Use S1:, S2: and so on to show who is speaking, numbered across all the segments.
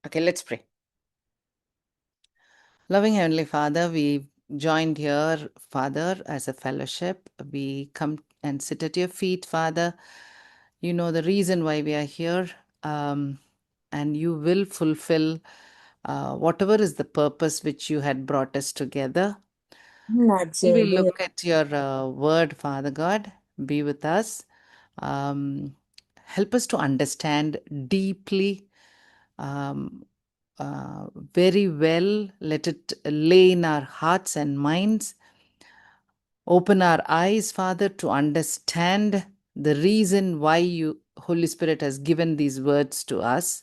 S1: Okay, let's pray. Loving Heavenly Father, we joined here, Father, as a fellowship. We come and sit at your feet, Father. You know the reason why we are here, and you will fulfill whatever is the purpose which you had brought us together. We
S2: Naturally.
S1: look at your word, Father God. Be with us. Um, Help us to understand deeply, um, very well. Let it lay in our hearts and minds. Open our eyes, Father, to understand the reason why you, Holy Spirit, has given these words to us.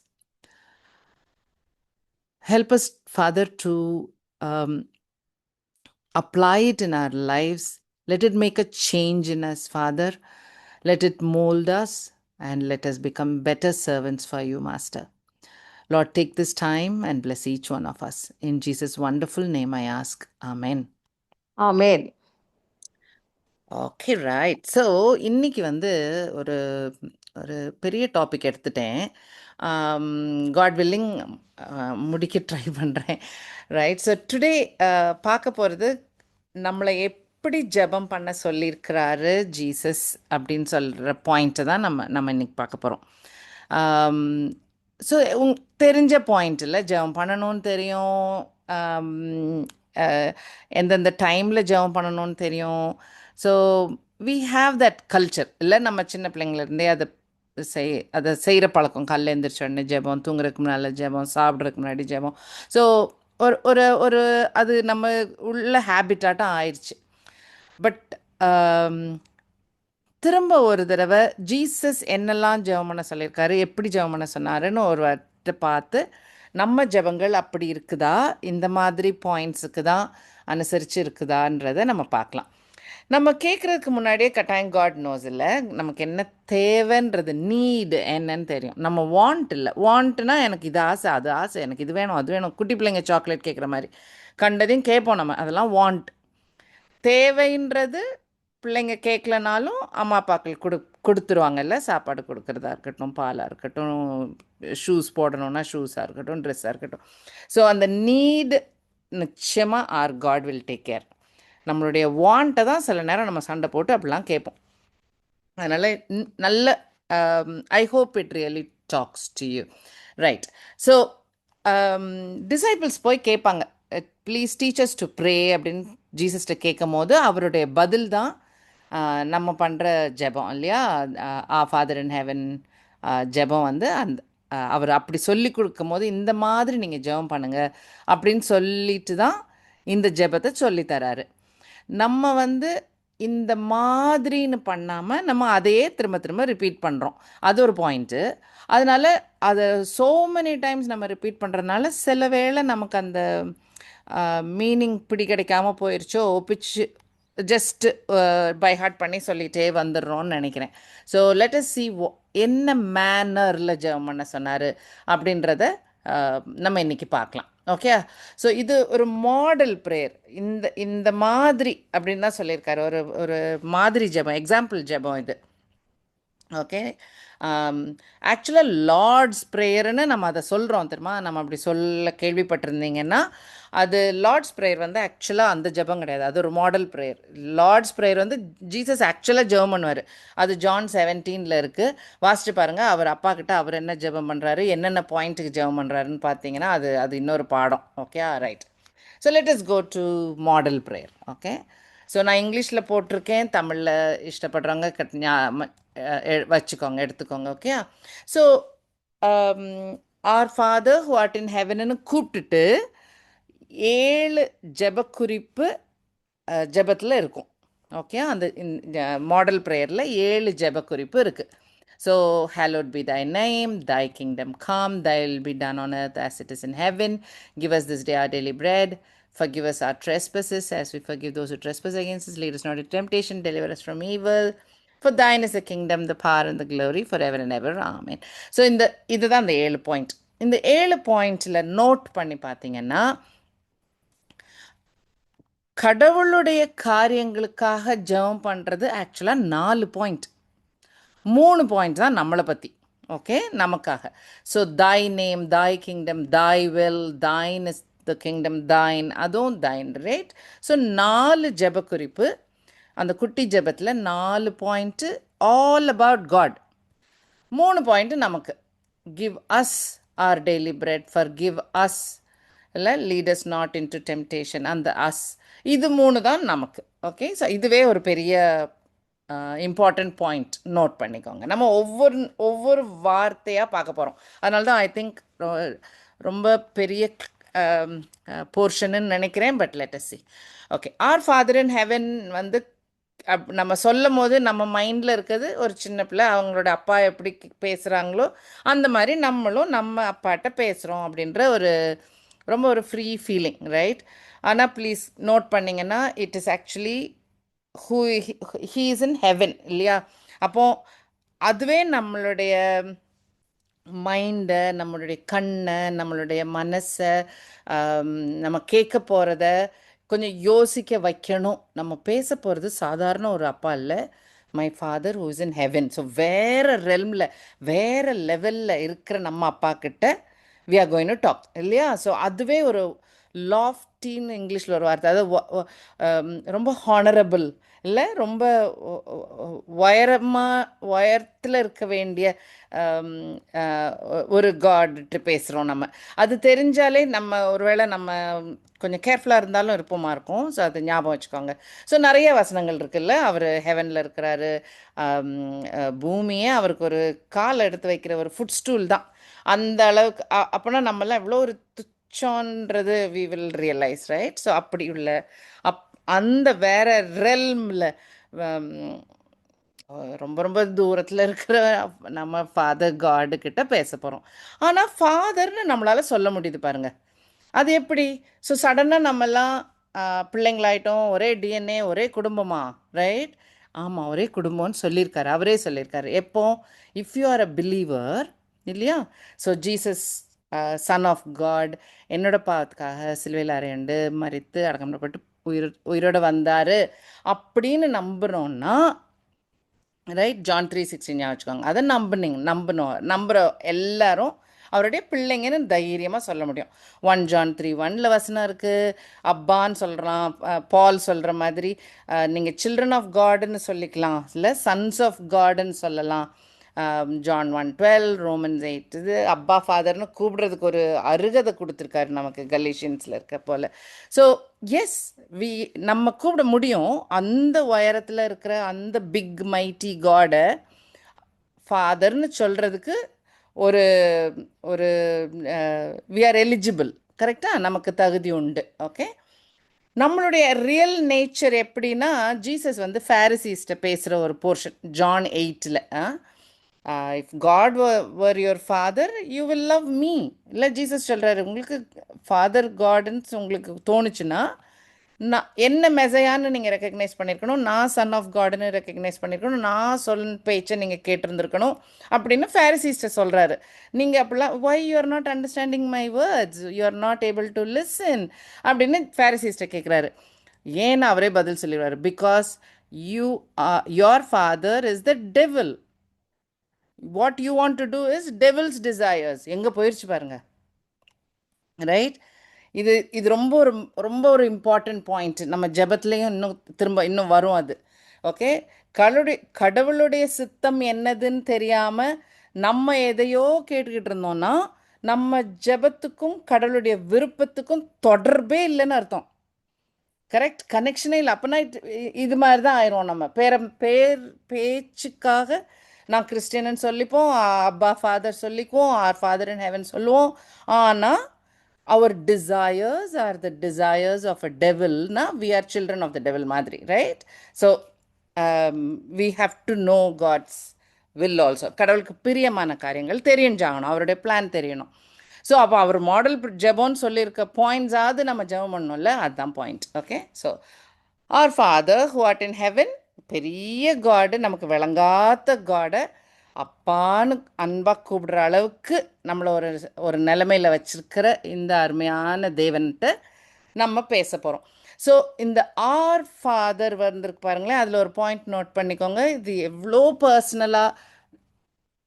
S1: Help us, Father, to apply it in our lives. Let it make a change in us, Father. Let it mold us and let us become better servants for you, Master. Lord, take this time and bless each one of us. In Jesus' wonderful name I ask. Amen.
S2: Amen.
S1: Okay right. So இன்னைக்கு ஒரு ஒரு பெரிய topic எடுத்துட்டேன். God willing முடிக்க try பண்ணுறேன். Right. So today பார்க்க போகிறது நம்மளை எப்படி ஜெபம் பண்ண சொல்லியிருக்கிறாரு ஜீசஸ் அப்படின்னு சொல்கிற பாயிண்ட்டை தான் நம்ம நம்ம இன்னைக்கு பார்க்க போகிறோம். ஸோ தெரிஞ்ச பாயிண்ட் இல்லை, ஜெபம் பண்ணணும்னு தெரியும், ஆம், எந்தெந்த டைமில் ஜெபம் பண்ணணும்னு தெரியும். So we have that culture இல்லை, நம்ம சின்ன பிள்ளைங்கள்லேருந்தே அதை செய்கிற பழக்கம். காலைல எழுந்திரிச்ச உடனே ஜெபம், தூங்குறதுக்கு முன்னால் ஜெபம், சாப்பிட்றதுக்கு முன்னாடி ஜெபம். ஸோ ஒரு ஒரு ஒரு அது நம்ம உள்ள ஹேபிட்டாட்டம் ஆயிடுச்சு. பட் திரும்ப ஒரு தடவை ஜீசஸ் என்னெல்லாம் ஜெபம் பண்ண சொல்லியிருக்காரு, எப்படி ஜெபம் பண்ண சொன்னாருன்னு ஒரு வார்த்தை பார்த்து, நம்ம ஜெபங்கள் அப்படி இருக்குதா, இந்த மாதிரி பாயிண்ட்ஸுக்கு தான் அனுசரித்து இருக்குதான்றதை நம்ம பார்க்கலாம். நம்ம கேட்குறதுக்கு முன்னாடியே கட்டாயம் காட் நோஸ் இல்லை, நமக்கு என்ன தேவைன்றது, நீடு என்னன்னு தெரியும். நம்ம வாண்ட் இல்லை. வாண்ட்னா எனக்கு இது ஆசை, அது ஆசை, எனக்கு இது வேணும், அது வேணும். குட்டி பிள்ளைங்க சாக்லேட் கேட்குற மாதிரி கண்டதையும் கேட்போம் நம்ம, அதெல்லாம் வாண்ட். தேவைன்றது பிள்ளைங்க கேட்கலனாலும் அம்மா அப்பாக்கள் கொடுத்துருவாங்கல்ல, சாப்பாடு கொடுக்குறதா இருக்கட்டும், பாலாக இருக்கட்டும், ஷூஸ் போடணுன்னா ஷூஸாக இருக்கட்டும், ட்ரெஸ்ஸாக இருக்கட்டும். ஸோ அந்த நீடு நிச்சயமாக our God will take care. நம்மளுடைய வாண்ட்டை தான் சில நேரம் நம்ம சண்டை போட்டு அப்படிலாம் கேட்போம். அதனால் நல்ல I hope it really tax to you. Right. So disciples போய் கேட்பாங்க, ப்ளீஸ் டீச்சர்ஸ் டு ப்ரே அப்படின்னு ஜீசஸ்கிட்ட கேட்கும் போது அவருடைய பதில் தான் நம்ம பண்ணுற ஜெபம் இல்லையா? ஃபாதர் இன் ஹெவன் ஜெபம் அந்த அவர் அப்படி சொல்லி கொடுக்கும் போது இந்த மாதிரி நீங்கள் ஜெபம் பண்ணுங்க அப்படின்னு சொல்லிட்டு தான் இந்த ஜெபத்தை சொல்லித்தராரு. நம்ம இந்த மாதிரின்னு பண்ணாமல் நம்ம அதையே திரும்ப திரும்ப ரிப்பீட் பண்ணுறோம். அது ஒரு பாயிண்ட்டு. அதனால் அதை ஸோ மெனி டைம்ஸ் நம்ம ரிப்பீட் பண்ணுறதுனால சில வேளை நமக்கு அந்த மீனிங் பிடி கிடைக்காமல் போயிடுச்சோ, பிச்சு ஜஸ்ட் பை ஹார்ட் பண்ணி சொல்லிகிட்டே வந்துடுறோன்னு நினைக்கிறேன். ஸோ லெட் அஸ் சி என்ன மேனரில் ஜெபம் பண்ண சொன்னார் அப்படின்றத நம்ம இன்றைக்கி பார்க்கலாம். ஓகே. ஸோ இது ஒரு மாடல் ப்ரேயர். இந்த இந்த மாதிரி அப்படின்னு தான் சொல்லியிருக்காரு. ஒரு ஒரு மாதிரி ஜெபம், எக்ஸாம்பிள் ஜெபம் இது. ஓகே. ஆக்சுவலாக லார்ட்ஸ் ப்ரேயர்னு நம்ம அதை சொல்கிறோம் தெரியுமா? நம்ம அப்படி சொல்ல கேள்விப்பட்டிருந்தீங்கன்னா, அது லார்ட்ஸ் ப்ரேயர் ஆக்சுவலாக அந்த ஜெபம் கிடையாது. அது ஒரு model prayer. Lord's prayer Jesus ஆக்சுவலாக ஜெபம் பண்ணுவார். அது ஜான் 17 இருக்குது. வாசிச்சு பாருங்கள். அவர் அப்பா கிட்ட அவர் என்ன ஜெபம் பண்ணுறாரு, என்னென்ன பாயிண்ட்டுக்கு ஜெபம் பண்ணுறாருன்னு பார்த்தீங்கன்னா அது அது இன்னொரு பாடம். Okay, right. So let us go to model prayer. Okay. So நான் இங்கிலீஷில் போட்டிருக்கேன், தமிழில் இஷ்டப்படுறவங்க வச்சுக்கோங்க, எடுத்துக்கோங்க. Okay. So our father who art in ஹெவன்னு கூப்பிட்டுட்டு 7 ஜெபக்குறிப்பு ஜெபத்தில் இருக்கும். ஓகே. அந்த மாடல் ப்ரேயரில் 7 ஜெபக்குறிப்பு இருக்குது. So, hallowed be thy name, thy kingdom come, thy will be done on earth as it is in heaven. Give us this day our daily bread. Forgive us our trespasses as we forgive those who trespass against us. Lead us not into temptation, deliver us from evil. For thine is the kingdom, the power and the glory forever and ever. Amen. So, இதுதான் இந்த 7 point. இந்த 7 பாயிண்ட்ல note பண்ணி பார்த்தீங்கன்னா, கடவுளுடைய காரியங்களுக்காக ஜெபம் பண்ணுறது ஆக்சுவலாக 4 பாயிண்ட். 3 பாயிண்ட் தான் நம்மளை பற்றி. ஓகே, நமக்காக. So thy name, thy kingdom, thy will, thine is the kingdom, thine, அதுவும் thine, ரைட்? ஸோ 4 ஜெப குறிப்பு. அந்த குட்டி ஜெபத்தில் 4 point all about God. 3 point நமக்கு. Give us our daily bread, forgive us, இல்லை lead us not in to temptation, அந்த us. இது 3 தான் நமக்கு. ஓகே, ஸோ இதுவே ஒரு பெரிய இம்பார்ட்டண்ட் பாயிண்ட், நோட் பண்ணிக்கோங்க. நம்ம ஒவ்வொரு வார்த்தையாக பார்க்க போகிறோம். அதனால தான் ஐ திங்க் ரொம்ப பெரிய போர்ஷன்னு நினைக்கிறேன். But let us see. Okay, our father in heaven வந்து நம்ம சொல்லும் போது நம்ம மைண்டில் இருக்கிறது ஒரு சின்ன பிள்ளை அவங்களோட அப்பா எப்படி பேசுகிறாங்களோ அந்த மாதிரி நம்மளும் நம்ம அப்பாட்ட பேசுகிறோம் அப்படின்ற ரொம்ப ஒரு ஃப்ரீ ஃபீலிங், ரைட்? ஆனால் ப்ளீஸ் நோட் பண்ணிங்கன்னா it is actually who he is in heaven, இல்லையா? அப்போது அதுவே நம்மளுடைய மைண்டை, நம்மளுடைய கண்ணை, நம்மளுடைய மனசை, நம்ம கேட்க போகிறத கொஞ்சம் யோசிக்க வைக்கணும். நம்ம பேச போகிறது சாதாரண ஒரு அப்பா இல்லை, my father who is in heaven. So வேறு ரெல்மில், வேறு லெவலில் இருக்கிற நம்ம அப்பா கிட்ட we are going to talk, இல்லையா? ஸோ அதுவே ஒரு லாஃப்டின்னு இங்கிலீஷில் ஒரு வார்த்தை, அதாவது ரொம்ப ஹானரபிள், இல்லை ரொம்ப உயரத்தில் இருக்க வேண்டிய ஒரு காட்டு பேசுகிறோம் நம்ம. அது தெரிஞ்சாலே நம்ம ஒருவேளை நம்ம கொஞ்சம் கேர்ஃபுல்லாக இருந்தாலும் இருப்போமா இருக்கும். ஸோ அது ஞாபகம் வச்சுக்கோங்க. ஸோ நிறைய வசனங்கள் இருக்குல்ல, அவர் ஹெவனில் இருக்கிறாரு, பூமியே அவருக்கு ஒரு கால் எடுத்து வைக்கிற ஒரு ஃபுட் ஸ்டூல் தான். அந்த அளவுக்கு அப்போனா நம்மளாம் எவ்வளோ ஒரு துச்சோன்றது we will realise, right? So அப்படி உள்ள அந்த வேற ரெல்மில் ரொம்ப ரொம்ப தூரத்தில் இருக்கிற நம்ம ஃபாதர் காடு கிட்ட பேச போகிறோம். ஆனால் ஃபாதர்னு நம்மளால் சொல்ல முடியுது பாருங்கள். அது எப்படி? ஸோ சடனாக நம்மெல்லாம் பிள்ளைங்களாயிட்டோம், ஒரே டிஎன்ஏ, ஒரே குடும்பமா, ரைட்? ஆமாம், ஒரே குடும்பம்னு சொல்லியிருக்காரு, அவரே சொல்லியிருக்காரு. எப்போ? If you are a believer, இல்லையா? So Jesus son of God என்னோட பாவத்துக்காக சிலுவையில் அறையண்டு மரித்து அடக்கம் பண்ணப்பட்டு உயிரோடு வந்தார் அப்படின்னு நம்புகிறோன்னா, ரைட்? ஜான் 3:16 ஞாபகம் வச்சுக்கோங்க. அதை நம்புகிற எல்லாரும் அவருடைய பிள்ளைங்கன்னு தைரியமாக சொல்ல முடியும். 1 ஜான் 3:1 வசனம் இருக்குது. அப்பான்னு சொல்கிறான் பால் சொல்கிற மாதிரி. நீங்கள் சில்ட்ரன் ஆஃப் காடுன்னு சொல்லிக்கலாம், இல்லை சன்ஸ் ஆஃப் காடுன்னு சொல்லலாம். John 1:12, Romans 8. இது அப்பா ஃபாதர்னு கூப்பிடுறதுக்கு ஒரு அருகதை கொடுத்துருக்காரு நமக்கு கலீஷியன்ஸில் இருக்க போல். ஸோ எஸ், நம்ம கூப்பிட முடியும். அந்த உயரத்தில் இருக்கிற அந்த பிக் மைட்டி காடை ஃபாதர்னு சொல்கிறதுக்கு ஒரு ஒரு வி ஆர் எலிஜிபிள், கரெக்டாக? நமக்கு தகுதி உண்டு. ஓகே, நம்மளுடைய ரியல் நேச்சர் எப்படின்னா, ஜீசஸ் வந்து ஃபேரிசீஸ்ட்டை பேசுகிற ஒரு போர்ஷன் ஜான் 8ல், if God were your father you will love me, இல்லை ஜீசஸ் சொல்கிறாரு, உங்களுக்கு ஃபாதர் காடுன்னு உங்களுக்கு தோணுச்சுன்னா நான் என்ன மெசையான்னு நீங்கள் ரெக்கக்னைஸ் பண்ணியிருக்கணும், நான் சன் ஆஃப் காடுன்னு ரெக்கக்னைஸ் பண்ணியிருக்கணும், நான் சொல் பேச்சை நீங்கள் கேட்டிருந்துருக்கணும் அப்படின்னு ஃபேரிசீஸ்ட்டை சொல்கிறாரு. நீங்கள் அப்படிலாம் why you are not understanding my words, you are not able to listen அப்படின்னு ஃபேரிசீஸ்ட்டை கேட்குறாரு. ஏன்னு அவரே பதில் சொல்லிடுவார், because your father is the devil, what you want to do is devil's desires. எங்கே போயிடுச்சு பாருங்க, ரைட்? இது ரொம்ப ஒரு இம்பார்ட்டண்ட் பாயிண்ட். நம்ம ஜெபத்துலேயும் இன்னும் வரும் அது. ஓகே, கடவுளுடைய சித்தம் என்னதுன்னு தெரியாமல் நம்ம எதையோ கேட்டுக்கிட்டு இருந்தோம்னா நம்ம ஜெபத்துக்கும் கடவுளுடைய விருப்பத்துக்கும் தொடர்பே இல்லைன்னு அர்த்தம். கரெக்ட்? கனெக்ஷனே இல்லை. அப்போனா இது மாதிரி தான் ஆயிரும். நம்ம பேச்சுக்காக நான் கிறிஸ்டியன்னு சொல்லிப்போம், அப்பா ஃபாதர் சொல்லிக்குவோம், ஆர் ஃபாதர் இன் ஹெவன் சொல்லுவோம். ஆனால் our desires are the desires of a devil. Now we are children of the devil madri, right? So we have to know God's will also. கடவுளுக்கு பிரியமான காரியங்கள் தெரிஞ்சாகணும், அவருடைய பிளான் தெரியணும். So அப்போ அவர் model ஜெபம்னு சொல்லியிருக்க பாயிண்ட்ஸாவது நம்ம ஜெபம் பண்ணணும்ல, அதுதான் point. Okay, so our father who art in heaven, பெரிய காடு, நமக்கு விளங்காத காடை அப்பான்னு அன்பாக கூப்பிடுற அளவுக்கு நம்மளை ஒரு நிலைமையில் வச்சிருக்கிற இந்த அருமையான தேவன்கிட்ட நம்ம பேச போகிறோம். ஸோ இந்த ஆர் ஃபாதர் வந்திருக்கு பாருங்களேன், அதில் ஒரு பாயிண்ட் நோட் பண்ணிக்கோங்க. இது எவ்வளோ பர்சனலாக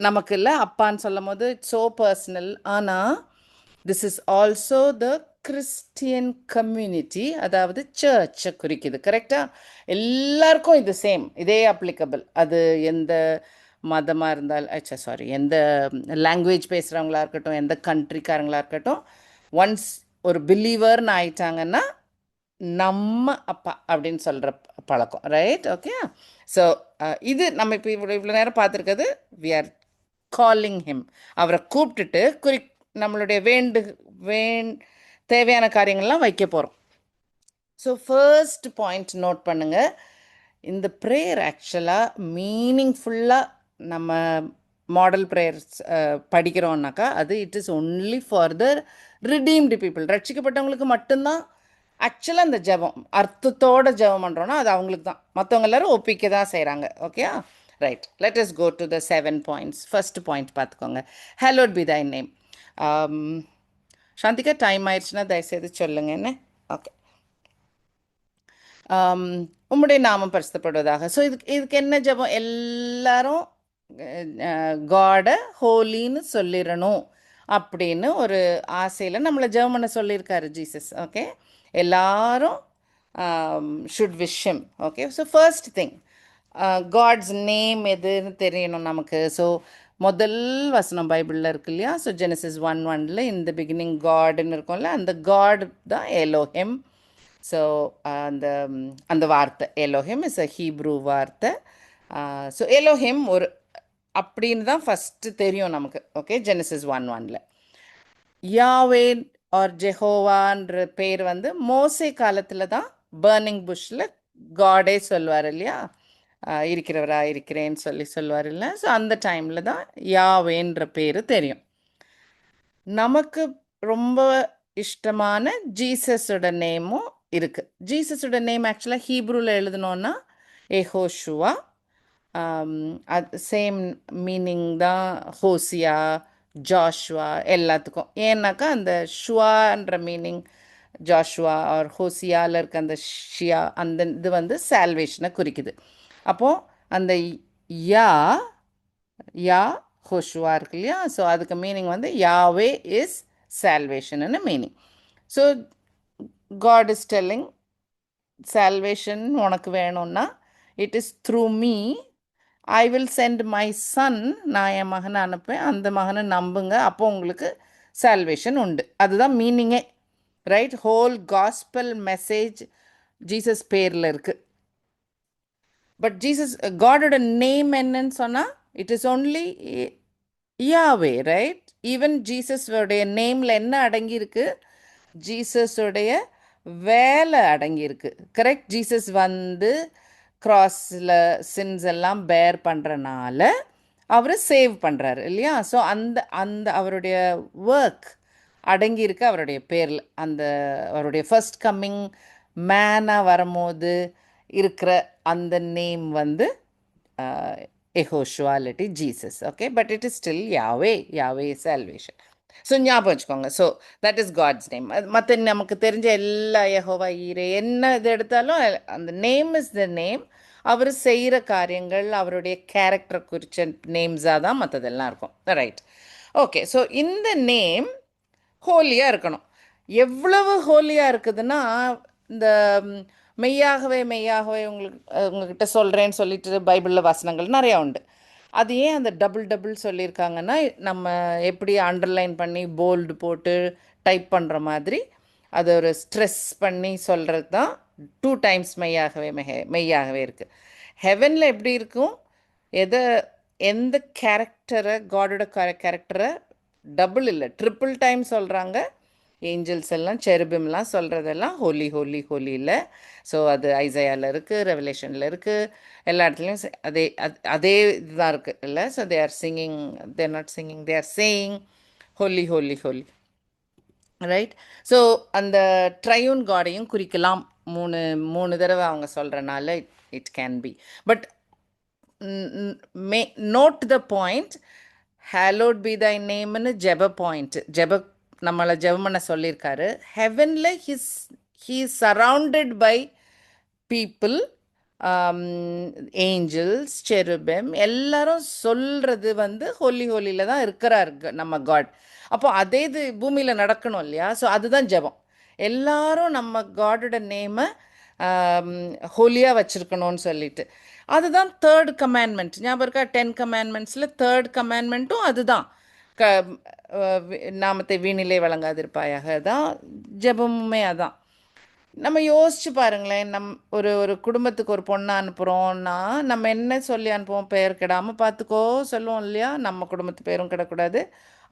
S1: நமக்கு இல்லை அப்பான்னு சொல்லும் போது இட்ஸ் ஸோ பர்சனல். ஆனால் this is also the Christian community, அதாவது சர்ச்சை குறிக்குது. கரெக்டாக எல்லாருக்கும் இது சேம், இதே அப்ளிகபிள். அது எந்த மதமாக இருந்தால் சாரி எந்த லாங்குவேஜ் பேசுகிறவங்களா இருக்கட்டும், எந்த கண்ட்ரிக்காரங்களா இருக்கட்டும், ஒன்ஸ் ஒரு பிலீவர்னு ஆயிட்டாங்கன்னா நம்ம அப்பா அப்படின்னு சொல்கிற பழக்கம். ரைட்? ஓகே. ஸோ இது நம்ம இப்போ இவ்வளோ நேரம் பார்த்துருக்கிறது, வி ஆர் காலிங் ஹிம். அவரை கூப்பிட்டுட்டு நம்மளுடைய தேவையான காரியங்கள்லாம் வைக்க போகிறோம். ஸோ ஃபர்ஸ்ட் பாயிண்ட் நோட் பண்ணுங்கள். இந்த ப்ரேயர் ஆக்சுவலாக மீனிங்ஃபுல்லாக நம்ம மாடல் ப்ரேயர்ஸ் படிக்கிறோம்னாக்கா அது it is only for the redeemed people. ரட்சிக்கப்பட்டவங்களுக்கு மட்டும்தான் ஆக்சுவலாக இந்த ஜெபம் அர்த்தத்தோட ஜெபம் பண்ணுறோன்னா அது அவங்களுக்கு தான். மற்றவங்க எல்லாரும் ஒப்பிக்க தான் செய்கிறாங்க. Okay, right. Let us go to the 7 points. First point பார்த்துக்கோங்க. Hallowed be thy name. Shanthika, time ஆயிடுச்சுன்னா தயவுசெய்து சொல்லுங்க என்ன. ஓகே. உம்முடைய நாமம் பரிசுத்தப்படுவதாக. ஸோ இதுக்கு என்ன ஜெபம்? எல்லாரும் காடை ஹோலின்னு சொல்லிடணும் அப்படின்னு ஒரு ஆசையில் நம்மளை ஜெபம் பண்ண சொல்லியிருக்காரு ஜீசஸ். ஓகே, எல்லாரும் ஷுட் விஷம். Okay, so first thing God's name எதுன்னு தெரியணும் நமக்கு. ஸோ முதல் வசனம் பைபிளில் இருக்கு இல்லையா? ஸோ ஜெனசிஸ் 1:1 இந்த பிகினிங் காடுன்னு இருக்கும்ல, அந்த காட் தான் எலோஹிம். ஸோ அந்த அந்த வார்த்தை எலோஹிம் இஸ் அ ஹீப்ரூ வார்த்தை. ஸோ எலோஹிம் ஒரு அப்படின்னு தான் ஃபஸ்ட்டு தெரியும் நமக்கு. ஓகே, ஜெனசிஸ் 1:1 யாவே ஆர் ஜெஹோவான்ற பேர் வந்து மோசே காலத்தில் தான் பர்னிங் புஷ்ஷில் காடே சொல்வார் இல்லையா? இருக்கிறவரா இருக்கிறேன்னு சொல்லுவார் இல்லை? ஸோ அந்த டைமில் தான் யாவேன்ற பேர் தெரியும் நமக்கு. ரொம்ப இஷ்டமான ஜீசஸோட நேமும் இருக்குது. ஜீசஸோட நேம் ஆக்சுவலாக ஹீப்ரூவில் எழுதணுன்னா எஹோஷுவா. அது சேம் மீனிங் தான் ஹோசியா, ஜாஷுவா எல்லாத்துக்கும். ஏன்னாக்கா அந்த ஷுவான்ற மீனிங் ஜாஷுவா ஆர் ஹோசியாவில் இருக்க அந்த ஷியா, அந்த இது வந்து சால்வேஷனை குறிக்குது. அப்போது அந்த யா யா ஹோஷுவா இருக்கு இல்லையா? ஸோ அதுக்கு மீனிங் வந்து யாவே இஸ் சால்வேஷன்னு meaning. So God is telling salvation உனக்கு வேணும்னா it is through me. I will send my son. நான் என் மகனை அனுப்பேன், அந்த மகனை நம்புங்க, அப்போ உங்களுக்கு சால்வேஷன் உண்டு. அதுதான் மீனிங்கே. Right? Whole gospel message Jesus பேரில் இருக்குது. பட் ஜீசஸ் காடோட நேம் என்னன்னு சொன்னால் it is only Yahweh. Right? Even ஜீசஸோடைய நேமில் என்ன அடங்கியிருக்கு? ஜீசஸோடைய வேலை அடங்கியிருக்கு. கரெக்ட்? ஜீசஸ் வந்து கிராஸில் சின்ஸ் எல்லாம் பேர் பண்ணுறனால அவர் சேவ் பண்ணுறாரு இல்லையா? ஸோ அந்த அந்த அவருடைய ஒர்க் அடங்கியிருக்கு அவருடைய பேரில். அந்த அவருடைய ஃபர்ஸ்ட் கம்மிங் மேனாக வரும்போது இருக்கிற அந்த நேம் வந்து எஹோஷுவாலிட்டி Jesus. Okay, but it is still Yahweh salvation. So ஞாபகம் வச்சுக்கோங்க. So that is God's name. மற்ற நமக்கு தெரிஞ்ச எல்லா யெகோவா ஈரே என்ன இது எடுத்தாலும் அந்த நேம் இஸ் த நேம். அவர் செய்கிற காரியங்கள் அவருடைய கேரக்டரை குறித்த நேம்ஸாக தான் மற்றதெல்லாம் இருக்கும். ரைட்? ஓகே, ஸோ இந்த நேம் ஹோலியாக இருக்கணும். எவ்வளவு ஹோலியாக இருக்குதுன்னா, இந்த மெய்யாகவே உங்ககிட்ட சொல்கிறேன்னு சொல்லிட்டு பைபிளில் வசனங்கள் நிறையா உண்டு. அது ஏன் அந்த டபுள் சொல்லியிருக்காங்கன்னா, நம்ம எப்படி அண்டர்லைன் பண்ணி போல்டு போட்டு டைப் பண்ணுற மாதிரி அது ஒரு ஸ்ட்ரெஸ் பண்ணி சொல்கிறது தான் 2 times மெய்யாகவே இருக்குது. ஹெவனில் எப்படி இருக்கும்? எந்த கேரக்டரை, காடோட கேரக்டரை டபுள் இல்லை ட்ரிபிள் டைம் சொல்கிறாங்க. ஏஞ்சல்ஸ் எல்லாம் செருபிம்லாம் சொல்கிறதெல்லாம் ஹோலி ஹோலி ஹோலி இல்லை. ஸோ அது ஐசையாவில் இருக்குது, ரெவலேஷனில் இருக்குது, எல்லா இடத்துலையும் அதே இதுதான் இருக்குது இல்லை? So they are singing, they are not singing, they are saying holy holy holy. Right? So அந்த ட்ரையூன் காடையும் குறிக்கலாம். மூணு தடவை அவங்க சொல்கிறனால it can be. But note the point, hallowed be thy நேம்னு ஜெப பாயிண்ட். நம்மளை ஜெபம் பண்ண சொல்லியிருக்காரு. ஹெவனில் he is surrounded by people angels, cherubim எல்லாரும் சொல்கிறது வந்து ஹோலி ஹோலியில் தான் இருக்கிறார் நம்ம காட். அப்போ அதே இது பூமியில் நடக்கணும் இல்லையா? ஸோ அதுதான் ஜெபம். எல்லாரும் நம்ம காடோட நேமை ஹோலியாக வச்சுருக்கணும்னு சொல்லிட்டு, அதுதான் தேர்ட் கமாண்ட்மெண்ட். ஞாபகம் இருக்கா? 10 கமாண்ட்மெண்ட்ஸில் தேர்ட் கமாண்ட்மெண்ட்டும் அதுதான். க நாமத்தை வீணிலே வழங்காதிருப்பாயாக தான் ஜெபமுமே அதான். நம்ம யோசிச்சு பாருங்களேன், ஒரு ஒரு குடும்பத்துக்கு ஒரு பொண்ணை அனுப்புகிறோன்னா நம்ம என்ன சொல்லி அனுப்புவோம்? பெயர் கெடாமல் பார்த்துக்கோ சொல்லுவோம் இல்லையா? நம்ம குடும்பத்து பேரும் கிடக்கூடாது,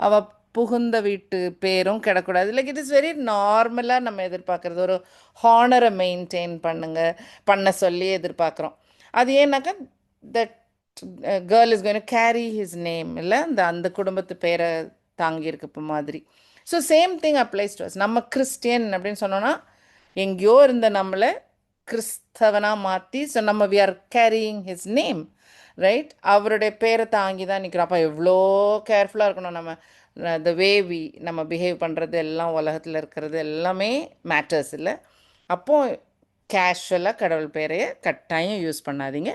S1: அவள் புகுந்த வீட்டு பேரும் கிடக்கூடாது. லைக் இட் இஸ் வெரி நார்மலாக நம்ம எதிர்பார்க்குறது. ஒரு ஹானரை மெயின்டைன் பண்ண சொல்லி எதிர்பார்க்குறோம். அது ஏன்னாக்கா that girl is going to carry his name, இல்லை அந்த குடும்பத்து பேரை தாங்கியிருக்க மாதிரி. So same thing applies to us. நம்ம கிறிஸ்டியன் அப்படின்னு சொன்னோன்னா எங்கேயோ இருந்த நம்மளை கிறிஸ்தவனாக மாற்றி, ஸோ நம்ம we are carrying his name, right? அவருடைய பேரை தாங்கி தான் நிற்கிறோம். அப்போ எவ்வளோ கேர்ஃபுல்லாக இருக்கணும் நம்ம. த வே நம்ம பிஹேவ் பண்ணுறது எல்லாம், உலகத்தில் இருக்கிறது எல்லாமே மேட்டர்ஸ் இல்லை. அப்போது கேஷுவலாக கடவுள் பேரையை கட்டாயம் யூஸ் பண்ணாதீங்க.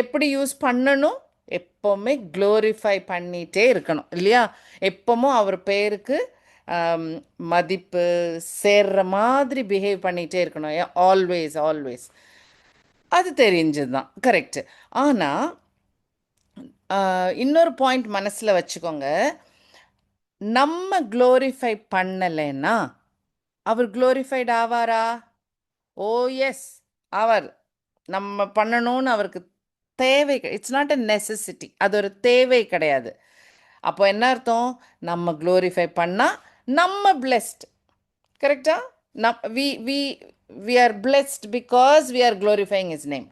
S1: எப்படி யூஸ் பண்ணணும்? எப்போவுமே க்ளோரிஃபை பண்ணிகிட்டே இருக்கணும் இல்லையா? எப்போவும் அவர் பேருக்கு மதிப்பு சேர்ற மாதிரி பிஹேவ் பண்ணிகிட்டே இருக்கணும். Always always. அது தெரிஞ்சது தான், கரெக்டு. ஆனால் இன்னொரு பாயிண்ட் மனசில் வச்சுக்கோங்க. நம்ம க்ளோரிஃபை பண்ணலைன்னா அவர் க்ளோரிஃபைட் ஆவாரா? ஓ எஸ், அவர் நம்ம பண்ணணும்னு அவருக்கு தேவை. இட்ஸ் நாட் அ நெசசிட்டி, அது ஒரு தேவை கிடையாது. அப்போ என்ன அர்த்தம்? நம்ம க்ளோரிஃபை பண்ணால் நம்ம பிளெஸ்ட், கரெக்டா? We are blessed because we are glorifying his name.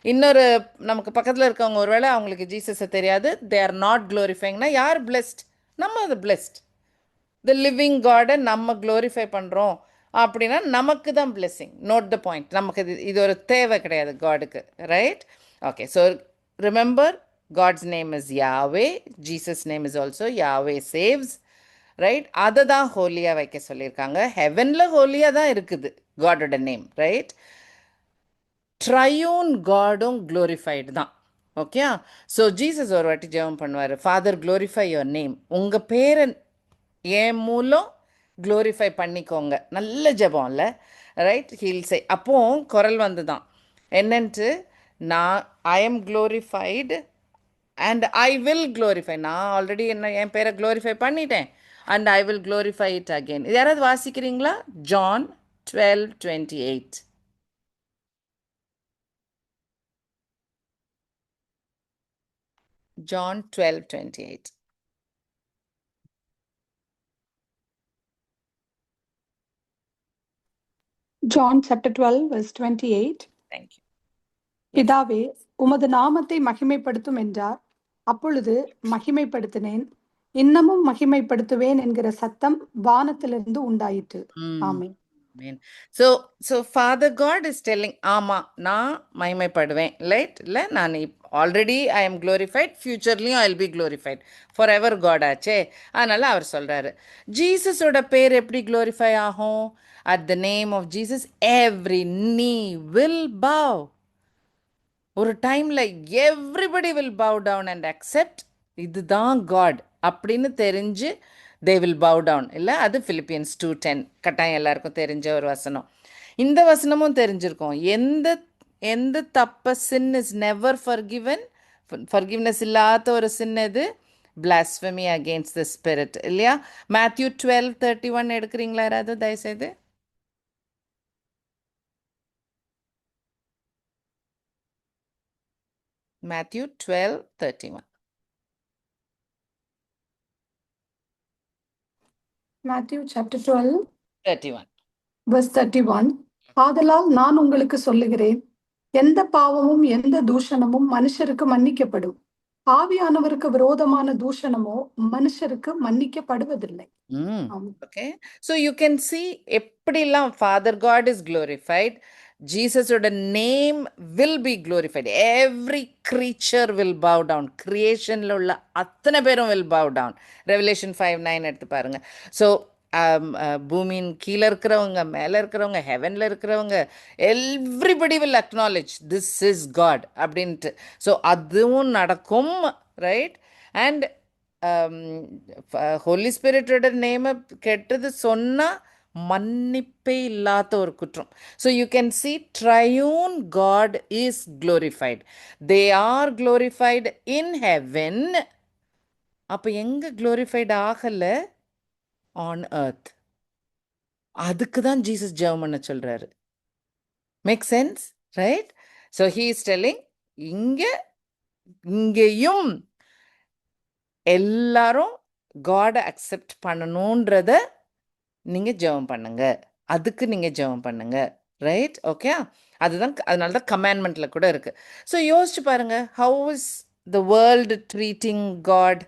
S1: இன்னொரு நமக்கு பக்கத்தில் இருக்கவங்க ஒருவேளை அவங்களுக்கு ஜீசஸை தெரியாது, தே ஆர் நாட் க்ளோரிஃபைங்னா யார் பிளெஸ்ட்? நம்ம அது பிளெஸ்ட். த லிவிங் காடை நம்ம க்ளோரிஃபை பண்ணுறோம் அப்படின்னா நமக்கு தான் பிளெஸ்ஸிங். Note the point. நமக்கு இது ஒரு தேவை கிடையாது காடுக்கு, right? Okay, so remember, God's name is Yahweh, Jesus name is also Yahweh saves, right? அதை தான் ஹோலியாக வைக்க சொல்லியிருக்காங்க. ஹெவனில் ஹோலியாக தான் இருக்குது காடோட நேம், ரைட்? ட்ரையூன் காடும் க்ளோரிஃபைடு தான். ஓகே, ஸோ ஜீசஸ் ஒரு வாட்டி ஜெபம் பண்ணுவார், ஃபாதர் க்ளோரிஃபை யுவர் நேம், உங்கள் பேரை என் மூலம் க்ளோரிஃபை பண்ணிக்கோங்க. நல்ல ஜெபம் இல்லை, ரைட்? ஹீல் சே. அப்போ குரல் வந்து தான் என்னன்ட்டு, நான் I am glorified and I will glorify. நான் ஆல்ரெடி என் பேரை க்ளோரிஃபை பண்ணிட்டேன், and I will glorify it again. இது யாராவது வாசிக்கிறீங்களா? John 12:28. John 12:28.
S2: John chapter 12 verse 28.
S1: Thank you.
S2: பிதாவே, உமது நாமத்தை மகிமைப்படுத்தும் என்றார். அப்பொழுது மகிமைப்படுத்தினேன், இன்னமும் மகிமைப்படுத்துவேன் என்கிற சத்தம் வானத்திலிருந்து உண்டாயிற்று. ஆமென்.
S1: Amen. So Father God is telling, ஆமா நான் மகிமைப்படுவேன், ரைட்? இல்லை, நான் ஆல்ரெடி ஐ எம் க்ளோரிஃபைட், ஃபியூச்சர்லேயும் I will be glorified, for ever God ஆச்சே. அதனால் அவர் சொல்கிறாரு, ஜீசஸோட பேர் எப்படி க்ளோரிஃபை ஆகும்? At the name of Jesus every knee will bow. ஒரு டைமில் everybody will bow down and accept இதுதான் காட் அப்படின்னு தெரிஞ்சு தே வில் பவ் டவுன். இல்லை, அது Philippians 2:10 கட்டாயம் எல்லாருக்கும் தெரிஞ்ச ஒரு வசனம். இந்த வசனமும் தெரிஞ்சிருக்கும். எந்த தப்ப sin is never forgiven, forgiveness இல்லாத ஒரு சின் எது? பிளாஸ்ஃபமி அகெயின்ஸ்ட் த ஸ்பிரிட், இல்லையா? Matthew 12:31 எடுக்கிறீங்களா யாராவது தயவுசெய்து? Matthew 12:31.
S2: Matthew chapter 12
S1: 31.
S2: verse 31. ஆதலால் நான் உங்களுக்கு சொல்லுகிறேன், எந்த பாவமும் எந்த தூஷணமும் மனுஷருக்கு மன்னிக்கப்படும், ஆவியானவருக்கு விரோதமான தூஷணமோ மனுஷருக்கு மன்னிக்கப்படுவதில்லை.
S1: Okay, so you can see எப்படிலாம் Father God is glorified, ஜீசஸோட name will be glorified. Every creature will bow down. கிரியேஷனில் உள்ள அத்தனை பேரும் will bow down. Revelation 5:9 எடுத்து பாருங்க. ஸோ பூமியின் கீழே இருக்கிறவங்க, மேலே இருக்கிறவங்க, ஹெவனில் இருக்கிறவங்க, everybody will acknowledge this is God அப்படின்ட்டு. ஸோ அதுவும் நடக்கும், ரைட்? அண்ட் ஹோலி ஸ்பிரிட்டோட நேமை கெட்டது சொன்னால் மன்னிப்பே இல்லாத ஒரு குற்றம். So you can see triune God is glorified. They are glorified in heaven. அப்போ எங்கே glorified ஆகலை? On earth. அதுக்கு தான் ஜீசஸ் ஜெபம் பண்ண சொல்றாரு. Make sense, right? So he is telling, இங்கேயும் எல்லாரும் காடை அக்செப்ட் பண்ணணுன்றத நீங்க ஜெபம் பண்ணுங்க, அதுக்கு நீங்க ஜெபம் பண்ணுங்க, ரைட்? ஓகே, அதுதான், அதனால தான் கமாண்ட்மெண்ட்ல கூட இருக்கு. ஸோ யோசிச்சு பாருங்க, how is the world treating God?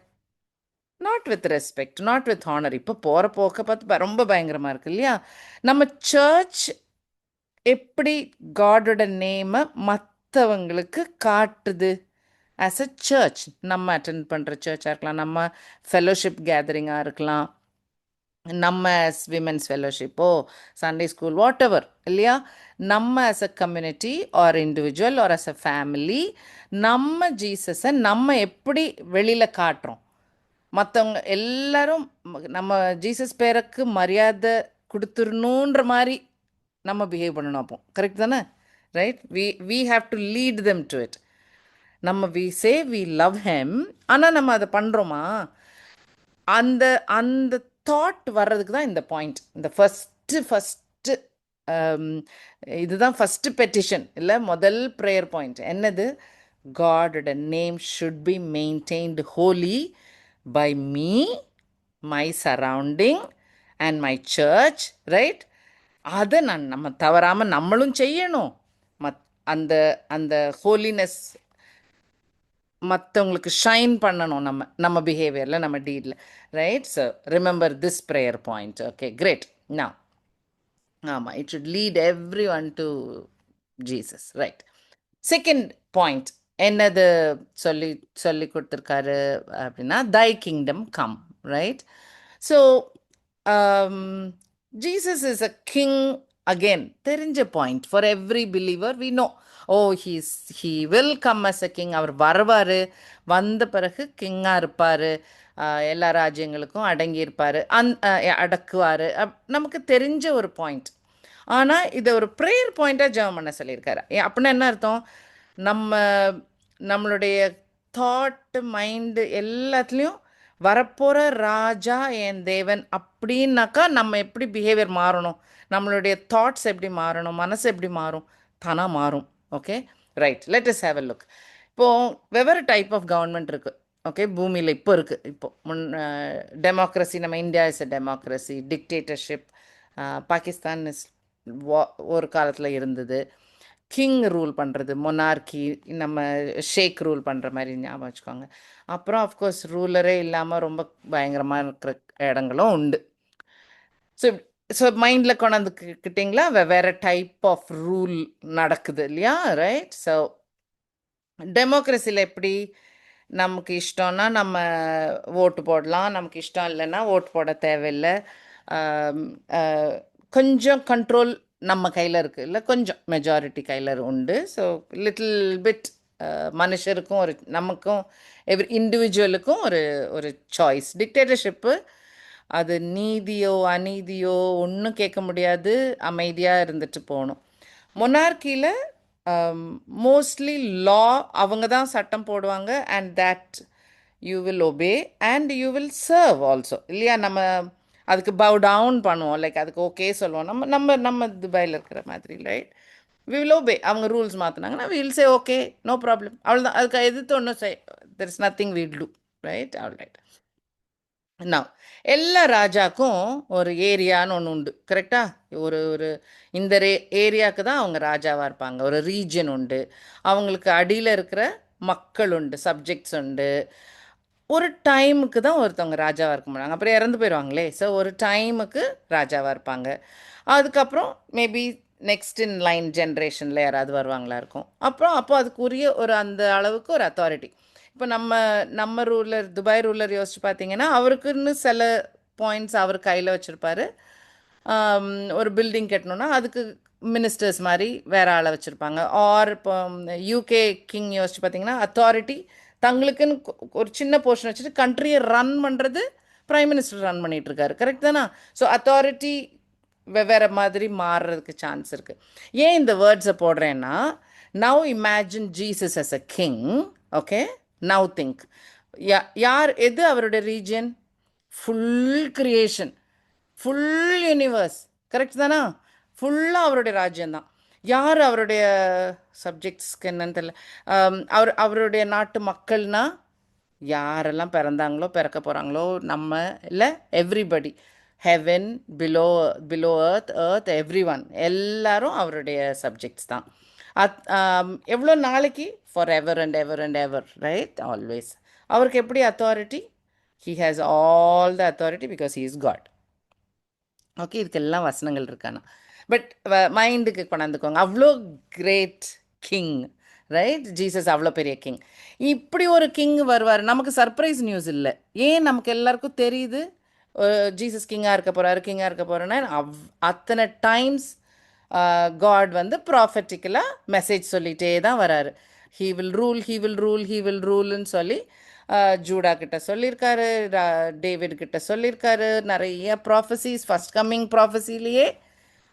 S1: Not with respect, not with honour. இப்போ போகிற போக்க பார்த்து ரொம்ப பயங்கரமாக இருக்கு இல்லையா? நம்ம சர்ச் எப்படி காடோட நேமை மற்றவங்களுக்கு காட்டுது? ஆஸ் அ சர்ச், நம்ம அட்டென்ட் பண்ணுற சர்ச்சாக இருக்கலாம், நம்ம ஃபெலோஷிப் கேதரிங்காக இருக்கலாம், நம்ம விமென்ஸ் ஃபெலோஷிப்போ, சண்டே ஸ்கூல், வாட் எவர், இல்லையா? நம்ம as a community or individual or as a family, நம்ம ஜீசஸை நம்ம எப்படி வெளியில் காட்டுறோம்? மற்றவங்க எல்லாரும் நம்ம ஜீசஸ் பேருக்கு மரியாதை கொடுத்துடணுன்ற மாதிரி நம்ம பிஹேவ் பண்ணணும். அப்போ கரெக்ட் தானே? Right? We have to lead them to it. நம்ம we say we love him, ஆனால் நம்ம அதை பண்ணுறோமா? அந்த அந்த தாட் வர்றதுக்கு தான் இந்த பாயிண்ட். இந்த ஃபஸ்ட்டு இதுதான் ஃபஸ்ட்டு பெட்டிஷன், இல்லை முதல் ப்ரேயர் பாயிண்ட். என்னது? காடோட name should be maintained holy by me, my surrounding and my church, right? அதை நம்ம தவறாமல் நம்மளும் செய்யணும். அந்த அந்த ஹோலினஸ் மற்றவங்களுக்கு ஷைன் பண்ணணும், நம்ம பிஹேவியரில், நம்ம டீடில், right? So remember this prayer point. Okay, great. நான் ஆமாம், it should lead every one to Jesus, right? Second point என்னது சொல்லி கொடுத்துருக்காரு அப்படின்னா, thy kingdom come, right? So Jesus is a king. Again தெரிஞ்ச point for every believer. We know, he will come as a king. அவர் வருவார், வந்த பிறகு கிங்காக இருப்பார், எல்லா ராஜ்யங்களுக்கும் அடங்கியிருப்பார், அடக்குவார். நமக்கு தெரிஞ்ச ஒரு பாயிண்ட். ஆனால் இதை ஒரு ப்ரேயர் பாயிண்ட்டாக ஜெபம் பண்ண சொல்லியிருக்காரு. அப்படின்னா என்ன அர்த்தம்? நம்மளுடைய தாட்டு, மைண்டு எல்லாத்துலேயும் வரப்போகிற ராஜா என் தேவன் அப்படின்னாக்கா நம்ம எப்படி பிஹேவியர் மாறணும்? நம்மளுடைய தாட்ஸ் எப்படி மாறணும்? மனசு எப்படி மாறும்? தானாக மாறும். Okay, right. Let as have a look. இப்போது வெவ்வேறு டைப் ஆஃப் கவர்மெண்ட் இருக்குது. ஓகே, பூமியில் இப்போ இருக்குது. இப்போது டெமோக்ரஸி, நம்ம India is a democracy. Dictatorship, Pakistan is ஒரு காலத்தில் இருந்தது. கிங் ரூல் பண்ணுறது, மொனார்கி, நம்ம ஷேக் ரூல் பண்ணுற மாதிரி ஞாபகம் வச்சுக்கோங்க. அப்புறம் ஆஃப்கோர்ஸ் ரூலரே இல்லாமல் ரொம்ப பயங்கரமாக இருக்கிற இடங்களும் உண்டு. ஸோ மைண்டில் கொண்டாந்துக்கிட்டிங்களா? வேறு டைப் ஆஃப் ரூல் நடக்குது இல்லையா? ரைட்? ஸோ டெமோக்ரஸியில் எப்படி? நமக்கு இஷ்டம்னா நம்ம ஓட்டு போடலாம், நமக்கு இஷ்டம் இல்லைன்னா ஓட்டு போட தேவையில்லை. கொஞ்சம் கண்ட்ரோல் நம்ம கையில் இருக்குது, இல்லை கொஞ்சம் மெஜாரிட்டி கையில் உண்டு. ஸோ லிட்டில் பிட் மனுஷருக்கும் ஒரு, நமக்கும், எவ்ரி இண்டிவிஜுவலுக்கும் ஒரு ஒரு சாய்ஸ். டிக்டேட்டர்ஷிப்பு, அது நீதியோ அநீதியோ ஒன்றும் கேட்க முடியாது, அமைதியாக இருந்துட்டு போகணும். மொனார்கியில் மோஸ்ட்லி லா அவங்க தான் சட்டம் போடுவாங்க, and that you will obey and you will serve also, இல்லையா? நம்ம அதுக்கு பவ் டவுன் பண்ணுவோம், லைக் அதுக்கு ஓகே சொல்லுவோம். நம்ம துபாயில் இருக்கிற மாதிரி, ரைட்? We will obey. அவங்க ரூல்ஸ் மாற்றினாங்கன்னா we will say okay, no problem, அவ்வளோதான். அதுக்கு எதிர்த்து ஒன்றும் there is nothing we will do, right? All right. நான் எல்லா ராஜாக்கும் ஒரு ஏரியான்னு ஒன்று உண்டு, கரெக்டாக? ஒரு இந்த ஏரியாவுக்கு தான் அவங்க ராஜாவாக இருப்பாங்க. ஒரு ரீஜன் உண்டு, அவங்களுக்கு அடியில் இருக்கிற மக்கள் உண்டு, சப்ஜெக்ட்ஸ் உண்டு. ஒரு டைமுக்கு தான் ஒருத்தவங்க ராஜாவாக இருக்க மாட்டாங்க, அப்புறம் இறந்து போயிடுவாங்களே. ஸோ ஒரு டைமுக்கு ராஜாவாக இருப்பாங்க. அதுக்கப்புறம் மேபி நெக்ஸ்ட் இன் லைன் ஜென்ரேஷனில் யாராவது வருவாங்களா இருக்கும். அப்போ அதுக்குரிய ஒரு அந்த அளவுக்கு ஒரு அத்தாரிட்டி. இப்போ நம்ம ரூலர், துபாய் ரூலர் யோசிச்சு பார்த்தீங்கன்னா, அவருக்குன்னு சில பாயிண்ட்ஸ் அவர் கையில் வச்சுருப்பாரு. ஒரு பில்டிங் கட்டணும்னா அதுக்கு மினிஸ்டர்ஸ் மாதிரி வேற ஆளை வச்சுருப்பாங்க. ஆர் இப்போ யூகே கிங் யோசிச்சு பார்த்தீங்கன்னா அத்தாரிட்டி தங்களுக்குன்னு ஒரு சின்ன போர்ஷன் வச்சுட்டு கண்ட்ரியை ரன் பண்ணுறது பிரைம் மினிஸ்டர் ரன் பண்ணிட்டு இருக்காரு. கரெக்ட் தானா? ஸோ அத்தாரிட்டி வெவ்வேறு மாதிரி மாறுறதுக்கு சான்ஸ் இருக்குது. ஏன் இந்த வேர்ட்ஸை போடுறேன்னா, now imagine Jesus as a king. Okay, now think. யார் எது அவருடைய region? Full creation, full universe. Correct தானா? ஃபுல்லாக அவருடைய ராஜ்யம்தான். யார் அவருடைய சப்ஜெக்ட்ஸ்க்கு என்னன்னு தெரியல. அவருடைய நாட்டு மக்கள்னா யாரெல்லாம் பிறந்தாங்களோ பிறக்க போகிறாங்களோ நம்ம இல்லை, everybody, heaven, below below earth every one, எல்லாரும் அவருடைய சப்ஜெக்ட்ஸ் தான். எவ்வளோ நாளைக்கு? For ever and ever and ever, right? Always. அவருக்கு எப்படி authority? He has all the authority because he is God. Okay, இதுக்கெல்லாம் வசனங்கள் இருக்கானா? பட் மைண்டுக்கு கொண்டாந்துக்கோங்க, அவ்வளோ கிரேட் கிங், ரைட்? ஜீசஸ் அவ்வளோ பெரிய கிங். இப்படி ஒரு கிங் வருவார். நமக்கு சர்ப்ரைஸ் நியூஸ் இல்லை. ஏன் நமக்கு எல்லாருக்கும் தெரியுது ஜீசஸ் கிங்காக இருக்க போகிறாரு, கிங்காக இருக்க போகிறேன்னா அத்தனை டைம்ஸ் காட் வந்து ப்ராஃபட்டிக்கலாக மெசேஜ் சொல்லிகிட்டே தான் வராரு. He will rule, he will rule, he will ரூல்னு சொல்லி ஜூடா கிட்ட சொல்லியிருக்காரு, டேவிட் கிட்ட சொல்லியிருக்காரு. நிறைய ப்ராஃபஸிஸ், ஃபஸ்ட் கம்மிங் ப்ராஃபஸிலேயே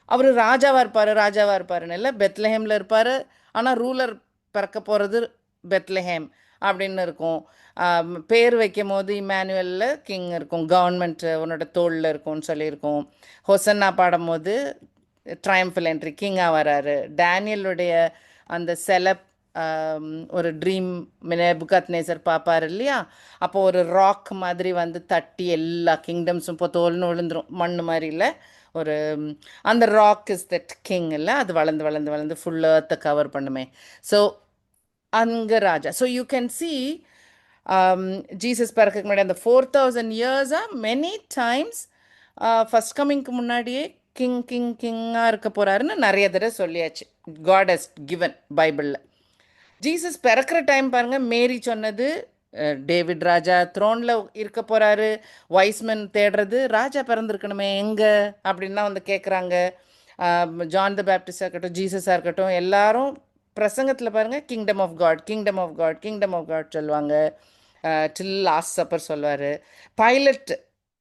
S1: அவர் ராஜாவாக இருப்பார், ராஜாவாக இருப்பாருன்னு இல்லை, பெத்லஹேமில் இருப்பார். ஆனால் ரூலர் பிறக்க போகிறது பெத்லஹேம் அப்படின்னு இருக்கும். பேர் வைக்கும் போது இமானுவேலில் கிங் இருக்கும், கவர்மெண்ட் உன்னோட தோளில் இருக்கும்னு சொல்லியிருக்கோம். ஹொசன்னா பாடும்போது ட்ரையம்ஃபல் என்ட்ரி, கிங்காக வராரு. டேனியலுடைய அந்த ஒரு ட்ரீம் நேபுகாத்நேசர் பார்ப்பார் இல்லையா? அப்போ ஒரு ராக் மாதிரி வந்து தட்டி எல்லா கிங்டம்ஸும் இப்போ தோல்னு விழுந்துரும், மண் மாதிரி இல்லை, ஒரு அந்த ராக் இஸ் தட் கிங் இல்லை, அது வளர்ந்து வளர்ந்து வளர்ந்து ஃபுல் எர்த்தை கவர் பண்ணுமே. ஸோ அங்கே ராஜா. So you can see Jesus பிறக்க முன்னாடி அந்த 4000 இயர்ஸாக மெனி டைம்ஸ் ஃபஸ்ட் கம்மிங்க்கு முன்னாடியே கிங் கிங் கிங்காக இருக்க போகிறாருன்னு நிறைய தடவை சொல்லியாச்சு. காட் ஹஸ் கிவன் பைபிளில். ஜீசஸ் பிறக்கிற டைம் பாருங்கள், மேரி சொன்னது டேவிட் ராஜா த்ரோனில் இருக்க போகிறாரு. வைஸ்மென் தேடுறது ராஜா பிறந்திருக்கணுமே எங்கே அப்படின்னு தான் வந்து கேட்குறாங்க. ஜான் த பேப்டிஸ்டாக இருக்கட்டும், ஜீசஸாக இருக்கட்டும், எல்லாரும் பிரசங்கத்தில் பாருங்கள் kingdom of God, kingdom of God, kingdom of God சொல்லுவாங்க. டில் லாஸ்ட் சப்பர் சொல்லுவார். பைலட்,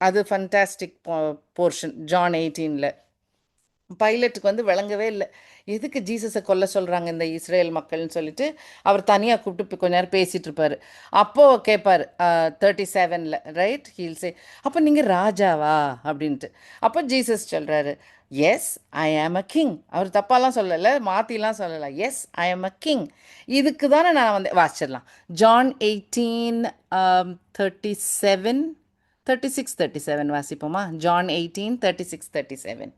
S1: அது ஃபண்டாஸ்டிக் போர்ஷன் ஜான் 18ல். பைலட்டுக்கு வந்து விளங்கவே இல்லை, எதுக்கு ஜீசஸை கொல்ல சொல்கிறாங்க இந்த இஸ்ரேல் மக்கள்னு சொல்லிட்டு அவர் தனியாக கூப்பிட்டு கொஞ்ச நேரம் பேசிகிட்டு இருப்பார். அப்போது கேட்பார் 37ல், ரைட்? ஹீல்ஸே, அப்போ நீங்கள் ராஜாவா அப்படின்ட்டு. அப்போ ஜீசஸ் சொல்கிறாரு, எஸ் ஐ ஆம் அ கிங். அவர் தப்பாலாம் சொல்லலை, மாற்றிலாம் சொல்லலை, எஸ் ஐ ஆம் அ கிங். இதுக்கு தானே நான் வந்து வாசிச்சிடலாம். ஜான் 18:37, 36-37 வாசிப்போமா? ஜான் 18:36-37.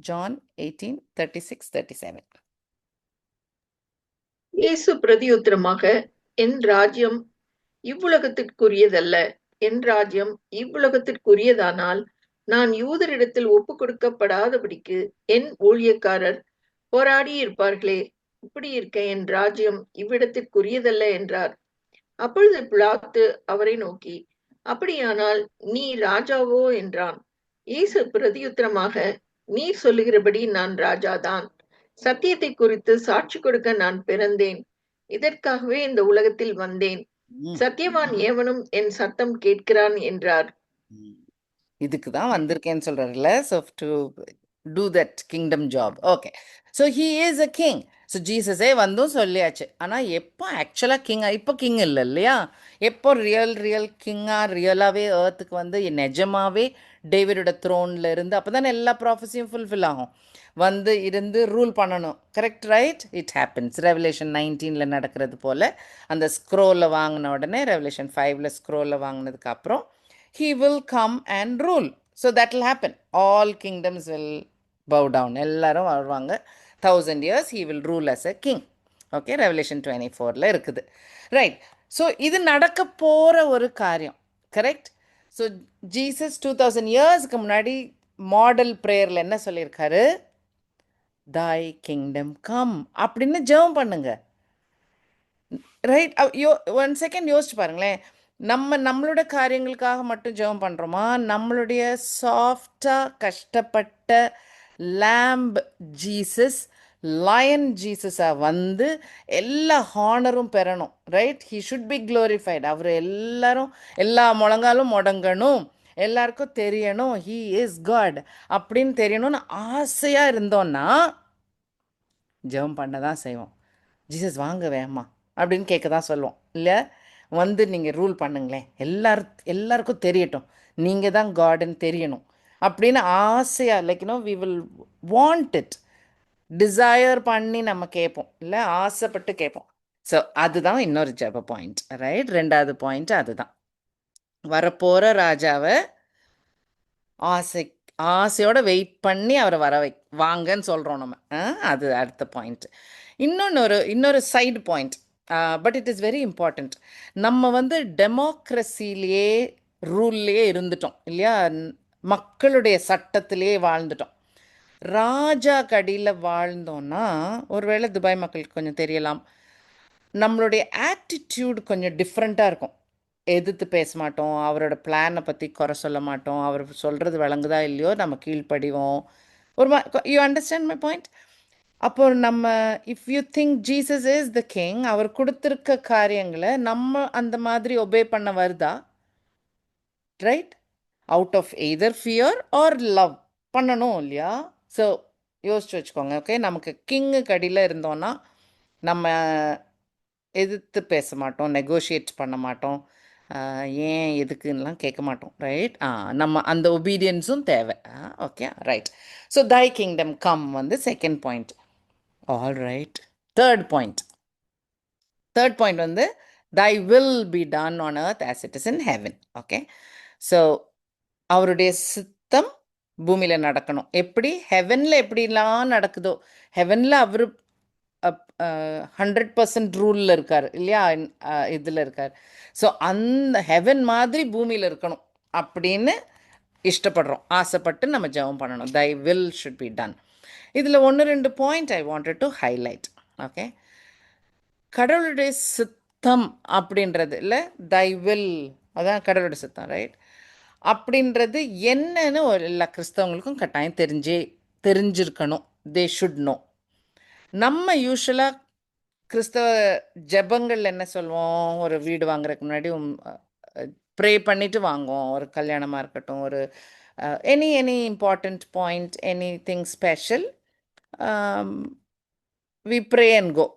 S1: John 18:36-37.
S3: இயேசு பிரதியுத்தரமாக, என் ராஜ்யம் இவ்வுலகத்திற்குரியதல்ல. என் ராஜ்யம் இவ்வுலகத்திற்குரியதானால் நான் யூதரிடத்தில் ஒப்பு கொடுக்கப்படாதபடிக்கு என் ஊழியக்காரர் போராடி இருப்பார்களே. இப்படி இருக்க என் ராஜ்யம் இவ்விடத்திற்குரியதல்ல என்றார். அப்பொழுது பிலாத்து அவரை நோக்கி, அப்படியானால் நீ ராஜாவோ என்றான். இயேசு பிரதியுத்தரமாக, நீ சொல்லுகிறபடி நான் ராஜாதான். சத்தியத்தை குறித்து சாட்சி கொடுக்க நான் பிறந்தேன். இதற்காகவே இந்த உலகத்தில் வந்தேன். சத்தியவான் ஏவனும் என் சத்தம் கேட்கிறான் என்றார்.
S1: இதுக்கு தான் வந்திருக்கேன்னு சொல்றாருல்ல. So to do that kingdom job. Okay, so he is a king. So ஜீசஸே வந்தும் சொல்லியாச்சு. ஆனால் எப்போ ஆக்சுவலாக கிங்காக? இப்போ கிங் இல்லை இல்லையா? எப்போ ரியல் கிங்காக ரியலாகவே ஏர்த்துக்கு வந்து நிஜமாகவே டேவிடோட த்ரோனில் இருந்து, அப்போ தானே எல்லா ப்ராஃபஸியும் ஃபுல்ஃபில் ஆகும், வந்து இருந்து ரூல் பண்ணணும். Correct, right? It happens. Revelation 19ல் நடக்கிறது போல் அந்த ஸ்க்ரோலில் வாங்கின உடனே, ரெவலேஷன் 5ல் ஸ்க்ரோலில் வாங்கினதுக்கு அப்புறம் he will come and rule. So that will happen. All kingdoms will bow down. எல்லாரும் வருவாங்க. 1000 years he will rule as a king. Okay, Revelation 24ல் இருக்குது. ரைட். ஸோ இது நடக்க போகிற ஒரு காரியம். கரெக்ட்? ஸோ ஜீசஸ் 2000 இயர்ஸ்க்கு முன்னாடி மாடல் ப்ரேயரில் என்ன சொல்லியிருக்காரு? thy kingdom come அப்படின்னு ஜெபம் பண்ணுங்க. ரைட். ஒன் செகண்ட் யோசிச்சு பாருங்களேன். நம்மளோட காரியங்களுக்காக மட்டும் ஜெபம் பண்ணுறோமா? நம்மளுடைய சாஃப்டாக கஷ்டப்பட்ட லேம்ப் ஜீசஸ், லயன் ஜீசஸாக வந்து எல்லா ஹானரும் பெறணும். Right, he should be glorified. அவர் எல்லாரும் எல்லா முழங்காலும் முடங்கணும், எல்லாருக்கும் தெரியணும் ஹீ இஸ் காட் அப்படின்னு தெரியணும்னு ஆசையாக இருந்தோன்னா ஜெபம் பண்ண தான் செய்வோம். ஜீசஸ் வாங்க வேமா அப்படின்னு கேட்க தான் சொல்லுவோம் இல்லை? வந்து நீங்கள் ரூல் பண்ணுங்களேன், எல்லாருக்கும் தெரியட்டும், நீங்கள் தான் காடுன்னு தெரியணும் அப்படின்னு ஆசையாக, like we will want it, desire பண்ணி நம்ம கேட்போம் இல்லை? ஆசைப்பட்டு கேட்போம். ஸோ அதுதான் இன்னொரு ஜெப பாயிண்ட். ரைட், ரெண்டாவது பாயிண்ட் அதுதான். வரப்போகிற ராஜாவை ஆசையோட வெயிட் பண்ணி அவரை வாங்கன்னு சொல்கிறோம் நம்ம. அது அடுத்த பாயிண்ட். இன்னொரு side point, but it is very important. நம்ம வந்து டெமோக்ரஸிலேயே ரூல்லையே இருந்துட்டோம் இல்லையா? மக்களுடைய சட்டத்திலேயே வாழ்ந்துட்டோம். ராஜா கடியில் வாழ்ந்தோன்னா, ஒருவேளை துபாய் மக்களுக்கு கொஞ்சம் தெரியலாம், நம்மளுடைய ஆட்டிடியூட் கொஞ்சம் டிஃப்ரெண்ட்டாக இருக்கும். எதிர்த்து பேச மாட்டோம், அவரோட பிளானை பற்றி குறை சொல்ல மாட்டோம், அவர் சொல்கிறது விளங்குதா இல்லையோ நம்ம கீழ்ப்படிவோம். You understand my point? அப்போ நம்ம, if you think Jesus is the king, அவர் கொடுத்துருக்க காரியங்களை நம்ம அந்த மாதிரி ஒபே பண்ண வருதா? Right, out of either fear or love பண்ணணும் இல்லையா? ஸோ யோசிச்சு வச்சுக்கோங்க. ஓகே, நமக்கு கிங்கு கடியில் இருந்தோன்னா நம்ம எதிர்த்து பேச மாட்டோம், நெகோஷியேட் பண்ண மாட்டோம், ஏன் எதுக்குன்னெலாம் கேட்க மாட்டோம். ரைட், நம்ம அந்த ஒபீடியன்ஸும் தேவை. Okay, right. So thy kingdom come வந்து second point. All right, third point வந்து thy will be done on earth as it is in heaven. Okay, so அவருடைய சித்தம் பூமியில் நடக்கணும். எப்படி ஹெவனில் எப்படிலாம் நடக்குதோ, ஹெவனில் அவர் 100% ரூலில் இருக்கார் இல்லையா? இதில் இருக்கார். ஸோ அந்த ஹெவன் மாதிரி பூமியில் இருக்கணும் அப்படின்னு இஷ்டப்படுறோம், ஆசைப்பட்டு நம்ம ஜெபம் பண்ணணும். தை வில் ஷுட் பி டன். இதில் 1-2 point I wanted to highlight. Okay, கடவுளுடைய சித்தம் அப்படின்றது இல்லை, தை வில் அதான் கடவுளுடைய சித்தம். ரைட், அப்படின்றது என்னன்னு எல்லா கிறிஸ்தவங்களுக்கும் கட்டாயம் தெரிஞ்சிருக்கணும். They should know. நம்ம யூஸ்வலாக கிறிஸ்தவ ஜெபங்கள் என்ன சொல்லுவோம்? ஒரு வீடு வாங்குறதுக்கு முன்னாடி ப்ரே பண்ணிவிட்டு வாங்குவோம். ஒரு கல்யாணமாக இருக்கட்டும், ஒரு any important point, any thing special, we pray and go.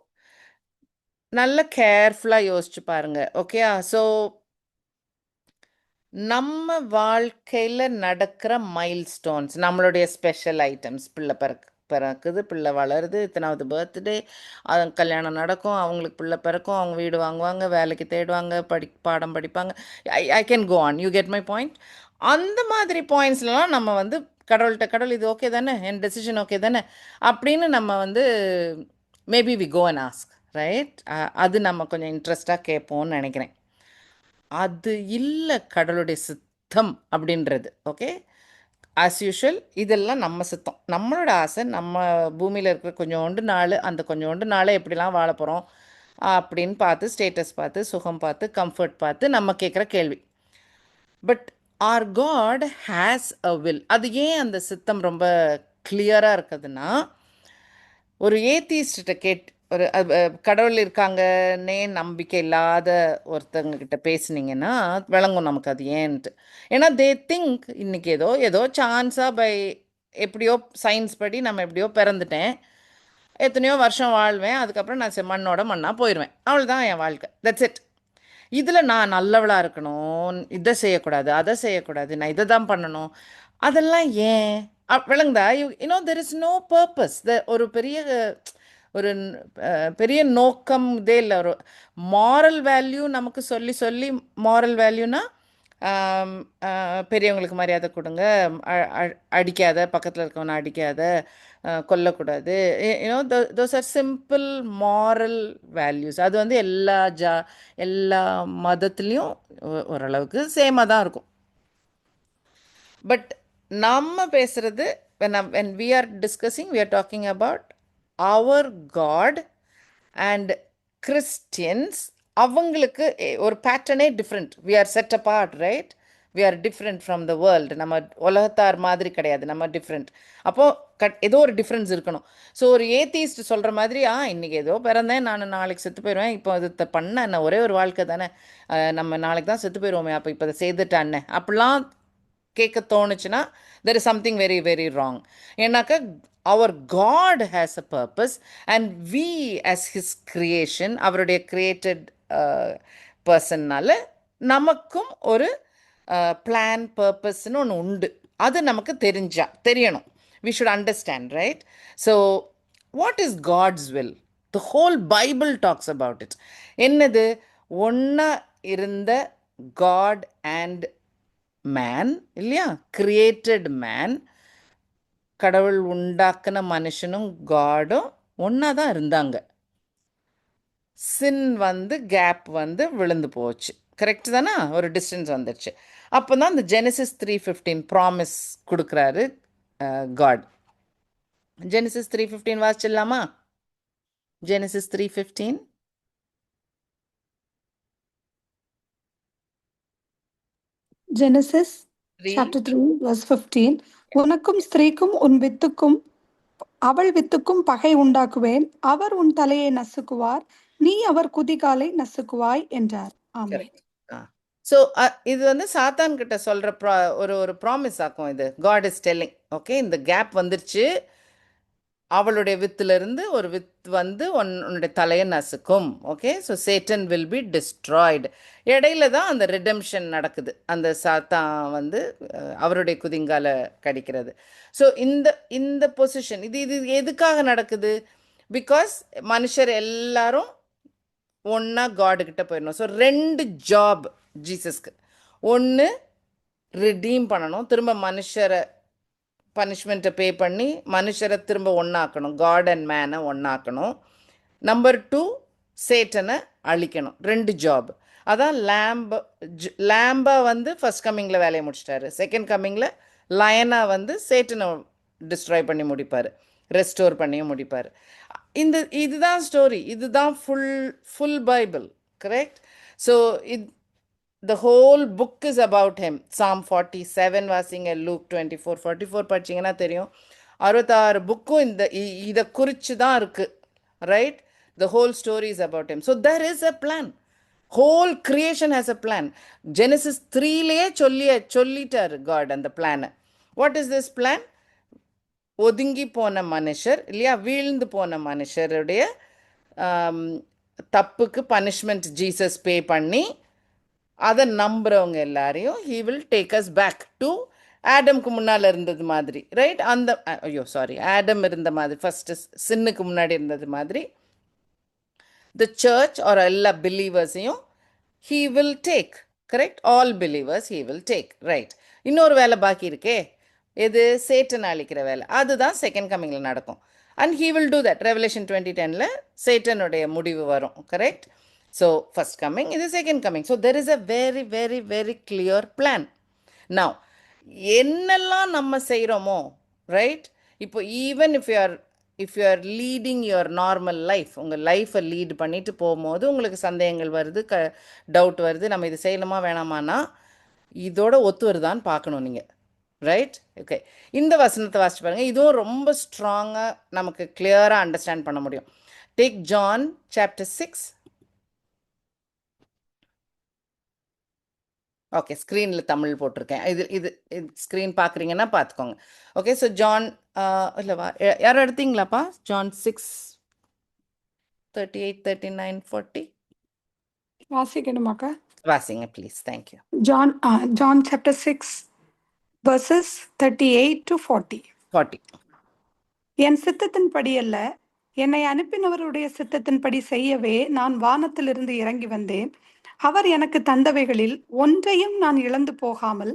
S1: நல்ல கேர்ஃபுல்லாக யோசிச்சு பாருங்கள். ஓகே, ஸோ நம்ம வாழ்க்கையில் நடக்கிற மைல்ஸ்டோன்ஸ், நம்மளுடைய ஸ்பெஷல் ஐட்டம்ஸ், பிள்ளை பிறக்குது, பிள்ளை வளருது, இத்தனாவது பர்த்டே, கல்யாணம் நடக்கும், அவங்களுக்கு பிள்ளை பிறக்கும், அவங்க வீடு வாங்குவாங்க, வேலைக்கு தேடுவாங்க, பாடம் படிப்பாங்க, I can go on. You get my point? அந்த மாதிரி பாயிண்ட்ஸ்லாம் நம்ம வந்து கடவுள்கிட்ட, கடவுள் இது ஓகே தானே, என் டெசிஷன் ஓகே தானே அப்படின்னு நம்ம வந்து maybe we go and ask. Right, அது நம்ம கொஞ்சம் இன்ட்ரெஸ்டாக கேட்போம்னு நினைக்கிறேன். அது இல்லை கடவுளுடைய சித்தம் அப்படின்றது. ஓகே, ஆஸ் யூஷுவல் இதெல்லாம் நம்ம சித்தம், நம்மளோட ஆசை, நம்ம பூமியில் இருக்கிற கொஞ்சோண்டு நாள், அந்த கொஞ்சோண்டு நாளை எப்படிலாம் வாழ போகிறோம் அப்படின்னு பார்த்து, ஸ்டேட்டஸ் பார்த்து, சுகம் பார்த்து, கம்ஃபர்ட் பார்த்து நம்ம கேட்குற கேள்வி. But our God has a will. அது ஏன் அந்த சித்தம் ரொம்ப கிளியராக இருக்குதுன்னா, ஒரு ஏத்திஸ்ட்டை ஒரு கடவுள் இருக்காங்கன்னே நம்பிக்கை இல்லாத ஒருத்தங்கக்கிட்ட பேசுனீங்கன்னா விளங்கும் நமக்கு அது ஏன்ட்டு. ஏன்னா தே திங்க் இன்றைக்கி ஏதோ சான்ஸாக எப்படியோ சயின்ஸ் படி நம்ம எப்படியோ பிறந்துட்டேன், எத்தனையோ வருஷம் வாழ்வேன், அதுக்கப்புறம் நான் மண்ணோட மண்ணாக போயிடுவேன், அவ்வளோதான் என் வாழ்க்கை, தட்ஸ் இட். இதில் நான் நல்லவளாக இருக்கணும், இதை செய்யக்கூடாது, அதை செய்யக்கூடாது, நான் இதை தான் பண்ணணும், அதெல்லாம் ஏன் விளங்குதா? You know there is no purpose. ஒரு பெரிய நோக்கம் இதே இல்லை. ஒரு மாரல் வேல்யூ நமக்கு சொல்லி மாரல் வேல்யூனா பெரியவங்களுக்கு மரியாதை கொடுங்க, அடிக்காத, பக்கத்தில் இருக்கவனை அடிக்காத, கொல்லக்கூடாது, you know those are simple moral values. அது வந்து எல்லா மதத்துலேயும் ஓரளவுக்கு சேமாக தான் இருக்கும். பட் நம்ம பேசுகிறது, when we are discussing, we are talking about our God and Christians அவங்களுக்கு ஒரு பேட்டர்னே different. We are set apart, right? We are different from the world. நம்ம உலகத்தார் மாதிரி கிடையாது, நம்ம டிஃப்ரெண்ட். அப்போது ஏதோ ஒரு டிஃப்ரென்ஸ் இருக்கணும். ஸோ ஒரு ஏத்திஸ்ட் சொல்கிற மாதிரி, இன்றைக்கி ஏதோ பிறந்தேன், நான் நாளைக்கு செத்து போயிடுவேன், இப்போ அது பண்ண என்ன, ஒரே ஒரு வாழ்க்கை தானே, நம்ம நாளைக்கு தான் செத்து போயிடுவோமே, அப்போ இப்போ அதை செய்துட்டானே அப்படிலாம் கேட்க தோணுச்சுன்னா there is something very very wrong. ஏன்னாக்கா our God has a purpose and we as his creation, அவருடைய created personனால நமக்கும் ஒரு plan purposeன்னு ஒன்று உண்டு. அது நமக்கு தெரியணும். We should understand, right? So what is God's will? The whole Bible talks about it. என்னது? ஒன்றா இருந்த God and மேன் இல்லையா, கிரியேட்டட் மேன், கடவுள் உண்டாக்குன மனுஷனும் காடும் ஒன்றா தான் இருந்தாங்க. சின் கேப் விழுந்து போச்சு, கரெக்ட் தானே, ஒரு டிஸ்டன்ஸ் வந்துடுச்சு. அப்போ தான் இந்த ஜெனசிஸ் 3:15 ப்ராமிஸ் கொடுக்குறாரு காட். ஜெனசிஸ் 3:15 வாசிச்சிடலாமா? ஜெனசிஸ் 3:15.
S2: Genesis chapter 3 verse 15. உனக்கும் ஸ்திரீக்கும் உன் வித்துக்கும் அவள் வித்துக்கும் பகை உண்டாக்குவேன், அவர் உன் தலையை நசுக்குவார், நீ அவர் குதிகாலை நசுக்குவாய் என்றார். ஆமென்.
S1: ஸோ இது சாத்தான் கிட்ட சொல்ற ஒரு ப்ராமிஸ் ஆக்கும். இது காட் இஸ் டெல்லிங், ஓகே, இந்த கேப் வந்துருச்சு, அவளுடைய வித்துலேருந்து ஒரு வித் உன்னுடைய தலையை நசுக்கும். Okay, so Satan will be destroyed. இடையில தான் அந்த ரிடெம்ஷன் நடக்குது, அந்த சாத்தான் அவருடைய குதிங்கால கடிக்கிறது. ஸோ இந்த பொசிஷன் இது எதுக்காக நடக்குது? பிகாஸ் மனுஷர் எல்லாரும் ஒன்றா காடுகிட்ட போயிடணும். ஸோ 2 ஜாப் ஜீசஸ்க்கு. ஒன்று, ரிடீம் பண்ணணும், திரும்ப மனுஷரை பனிஷ்மெண்ட்டை பே பண்ணி மனுஷரை திரும்ப ஒன்றாக்கணும், காட் அண்ட் மேனை ஒன்றாக்கணும். நம்பர் 2, சேட்டனை அழிக்கணும். 2 ஜாப். அதான் லேம்பா ஃபர்ஸ்ட் கம்மிங்கில் வேலையை முடிச்சிட்டாரு. செகண்ட் கம்மிங்கில் லயனா சேட்டனை டிஸ்ட்ராய் பண்ணி முடிப்பார், ரெஸ்டோர் பண்ணியும் முடிப்பார். இதுதான் ஸ்டோரி, இதுதான் full Bible, correct? So the whole book is about him. Psalm 47 வாசிங்க, Luke 24:44 படிச்சிங்கன்னா தெரியும். 66 புக்கும் இதை குறித்து தான் இருக்குது, right? The whole story is about him. So there is a plan. Whole creation has a plan. Genesis 3லேயே சொல்லிட்டார் God அந்த பிளானை. What is this plan? ஒதுங்கி போன மனுஷர் இல்லையா, வீழ்ந்து போன மனுஷருடைய தப்புக்கு பனிஷ்மெண்ட் ஜீசஸ் பே பண்ணி அதை நம்புகிறவங்க எல்லாரையும் he will take us back to ஆடம்க்கு முன்னால் இருந்தது மாதிரி, ரைட்? ஆடம் இருந்த மாதிரி, ஃபஸ்ட்டு சின்னுக்கு முன்னாடி இருந்தது மாதிரி the church or எல்லா பிலீவர்ஸையும் he will take, correct? all believers he will take, right? இன்னொரு வேலை பாக்கி இருக்கே, எது? சேட்டன் அழிக்கிற வேலை. அதுதான் செகண்ட் கம்மிங்கில் நடக்கும். and he will do that. Revelation 20:10 சேட்டனுடைய முடிவு வரும், கரெக்ட்? So first coming, இது second coming. So there is a very very very clear plan. Now என்னெல்லாம் நம்ம செய்கிறோமோ, ரைட்? இப்போ even if you are leading your normal life, உங்கள் லைஃப்பை lead பண்ணிட்டு போகும்போது உங்களுக்கு சந்தேகங்கள் வருது, டவுட் வருது, நம்ம இது செய்யணுமா வேணாமான்னா இதோட ஒத்து வருதான்னு பார்க்கணும் நீங்கள், ரைட்? ஓகே, இந்த வசனத்தை வாசிச்சு பாருங்கள். இதுவும் ரொம்ப ஸ்ட்ராங்காக நமக்கு கிளியராக அண்டர்ஸ்டாண்ட் பண்ண முடியும். Take John chapter 6. ஓகே, ஸ்க்ரீனில் தமிழ் போட்டிருக்கேன். இது ஸ்க்ரீன் பார்க்குறீங்கன்னா பார்த்துக்கோங்க. ஓகே, ஸோ ஜான் இல்லைவா, யாரும் எடுத்தீங்களாப்பா? John 6:38, 39, 40
S2: வாசிக்கணுமாக்கா?
S1: வாசிங்க please. Thank you.
S2: John chapter 6 verses 38 to 40. என் சித்தத்தின்படி அல்ல, என்னை அனுப்பினவருடைய சித்தத்தின்படி செய்யவே நான் வானத்திலிருந்து இறங்கி வந்தேன். அவர் எனக்கு தந்தவைகளில் ஒன்றையும் நான் இழந்து போகாமல்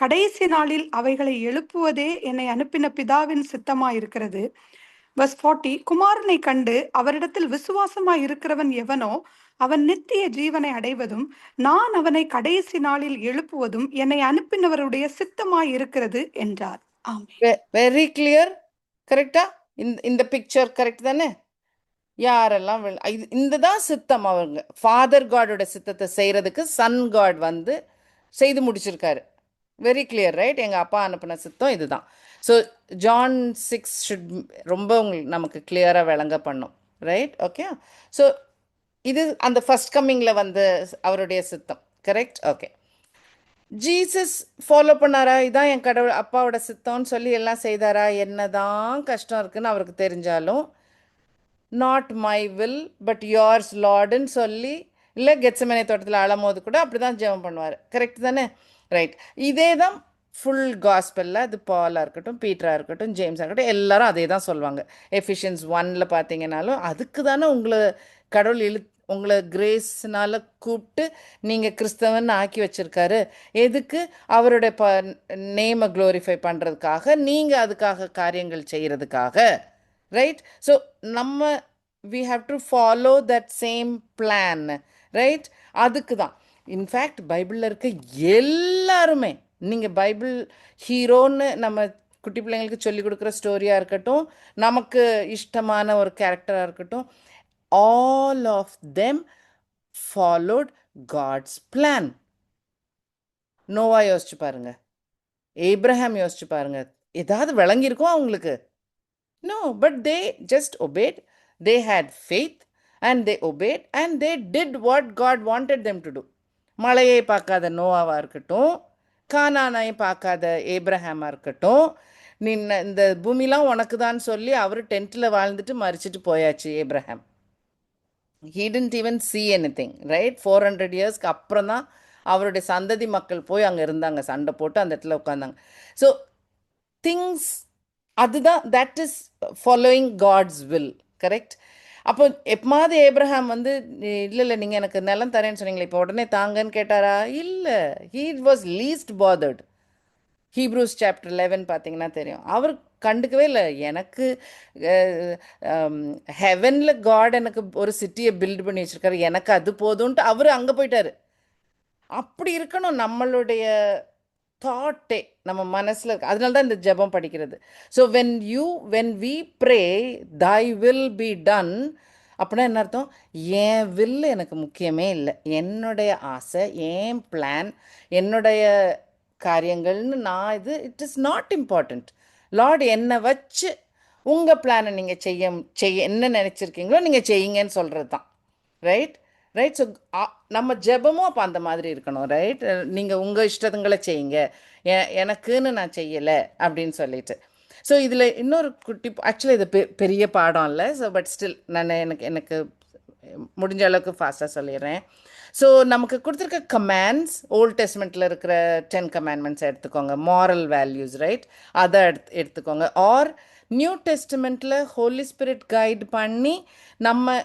S2: கடைசி நாளில் அவைகளை எழுப்புவதே என்னை அனுப்பின பிதாவின் சித்தமாயிருக்கிறது. verse 40, குமாரனை கண்டு அவரிடத்தில் விசுவாசமாய் இருக்கிறவன் எவனோ அவன் நித்திய ஜீவனை அடைவதும் நான் அவனை கடைசி நாளில் எழுப்புவதும் என்னை அனுப்பினவருடைய சித்தமாய் இருக்கிறது என்றார். ஆமென்.
S1: வெரி கிளியர், கரெக்டா? இந்த பிக்சர் கரெக்ட் தானே? யாரெல்லாம் இந்த தான் சித்தம். அவங்க ஃபாதர் காடோட சித்தத்தை செய்கிறதுக்கு சன் காட் வந்து செய்து முடிச்சிருக்காரு. Very clear, right? எங்கள் அப்பா அனுப்பின சித்தம் இதுதான். ஸோ ஜான் 6 ஷுட் ரொம்ப உங்களுக்கு நமக்கு கிளியராக விளங்க பண்ணும், ரைட்? ஓகே. ஸோ இது அந்த ஃபர்ஸ்ட் கம்மிங்கில் வந்து அவருடைய சித்தம், கரெக்ட்? ஓகே. ஜீசஸ் ஃபாலோ பண்ணாரா? இதான் என் கடவுள் அப்பாவோட சித்தம்னு சொல்லி எல்லாம் செய்தாரா? என்னதான் கஷ்டம் இருக்குன்னு அவருக்கு தெரிஞ்சாலும் not my will but yours லார்டுன்னு சொல்லி, இல்லை கெத்செமனே தோட்டத்தில் அழும்போது கூட அப்படி தான் ஜெபம் பண்ணுவார், கரெக்ட் தானே? ரைட். இதே தான் ஃபுல் காஸ்பெல்லில். அது பாலாக இருக்கட்டும், பீட்டராக இருக்கட்டும், ஜேம்ஸாக இருக்கட்டும், எல்லாரும் அதே தான் சொல்லுவாங்க. எஃபிஷியன்ஸ் 1 பார்த்தீங்கன்னாலும் அதுக்கு தானே உங்களை கடவுள் உங்களை கிரேஸ்னால கூப்பிட்டு நீங்கள் கிறிஸ்தவன் ஆக்கி வச்சிருக்காரு. எதுக்கு? அவருடைய நேமை க்ளோரிஃபை பண்ணுறதுக்காக, நீங்கள் அதுக்காக காரியங்கள் செய்கிறதுக்காக, ரைட்? ஸோ நம்ம we have to follow that same plan, right? அதுக்கு தான் இன்ஃபேக்ட் பைபிளில் இருக்க எல்லாருமே, நீங்கள் பைபிள் ஹீரோன்னு நம்ம குட்டி பிள்ளைங்களுக்கு சொல்லிக் கொடுக்குற ஸ்டோரியாக இருக்கட்டும், நமக்கு இஷ்டமான ஒரு கேரக்டராக இருக்கட்டும், all of them followed God's plan. Noah யோசிச்சு பாருங்க, ஏப்ரஹாம் யோசிச்சு பாருங்க, ஏதாவது விளங்கியிருக்கும் அவங்களுக்கு? No, but they just obeyed. They had faith and they obeyed and they did what God wanted them to do. மழையை பார்க்காத நோவாவாக இருக்கட்டும், கானானை பார்க்காத ஏப்ரஹாமாக இருக்கட்டும், நீ இந்த பூமிலாம் உனக்கு தான் சொல்லி அவர் டென்ட்டில் வாழ்ந்துட்டு மறிச்சிட்டு போயாச்சு Abraham. He didn't even see anything, right? 400 இயர்ஸ்க்கு அப்புறம் தான் அவருடைய சந்ததி மக்கள் போய் அங்கே இருந்தாங்க, சண்டை போட்டு அந்த இடத்துல உட்காந்தாங்க. ஸோ திங்ஸ் அதுதான், that is following God's will, correct? அப்போ எப்போது ஏப்ரஹாம் வந்து இல்லை நீங்கள் எனக்கு நிலம் தரேன்னு சொன்னீங்களே, இப்போ உடனே தாங்கன்னு கேட்டாரா? இல்லை. He was least bothered. Hebrews chapter 11 பார்த்தீங்கன்னா தெரியும். அவர் கண்டுக்கவே இல்லை. எனக்கு ஹெவனில் காட் எனக்கு ஒரு சிட்டியை பில்ட் பண்ணி வச்சுருக்காரு, எனக்கு அது போதும்ன்ட்டு அவர் அங்கே போயிட்டார். அப்படி இருக்கணும் நம்மளுடைய தாட்டே, நம்ம மனசில் இருக்கு. அதனால தான் இந்த ஜெபம் படிக்கிறது. So when we pray thy will be done, அப்படின்னா என்ன அர்த்தம்? என் வில் எனக்கு முக்கியமே இல்லை, என்னுடைய ஆசை, என் பிளான், என்னுடைய காரியங்கள்னு நான் it is not important. Lord என்னை வச்சு உங்கள் பிளானை நீங்கள் செய்ய என்ன நினச்சிருக்கீங்களோ நீங்கள் செய்யுங்கன்னு சொல்கிறது தான், ரைட்? ரைட். ஸோ நம்ம ஜெபமும் அப்போ அந்த மாதிரி இருக்கணும், ரைட்? நீங்கள் உங்கள் இஷ்டத்துங்களை செய்யுங்க, எனக்குன்னு நான் செய்யலை அப்படின்னு சொல்லிட்டு. ஸோ இதில் இன்னொரு குட்டி, ஆக்சுவலி இது பெரிய பாடம் இல்லை. ஸோ பட் ஸ்டில் நான் எனக்கு முடிஞ்ச அளவுக்கு ஃபாஸ்ட்டாக சொல்லிடுறேன். ஸோ நமக்கு கொடுத்துருக்க கமாண்ட்ஸ், ஓல்ட் டெஸ்ட்மெண்ட்டில் இருக்கிற 10 கமாண்ட்மெண்ட்ஸ் எடுத்துக்கோங்க, மாரல் வேல்யூஸ், ரைட்? அதை எடுத்துக்கோங்க. ஆர் நியூ டெஸ்ட்மெண்ட்டில் ஹோலி ஸ்பிரிட் கைட் பண்ணி நம்ம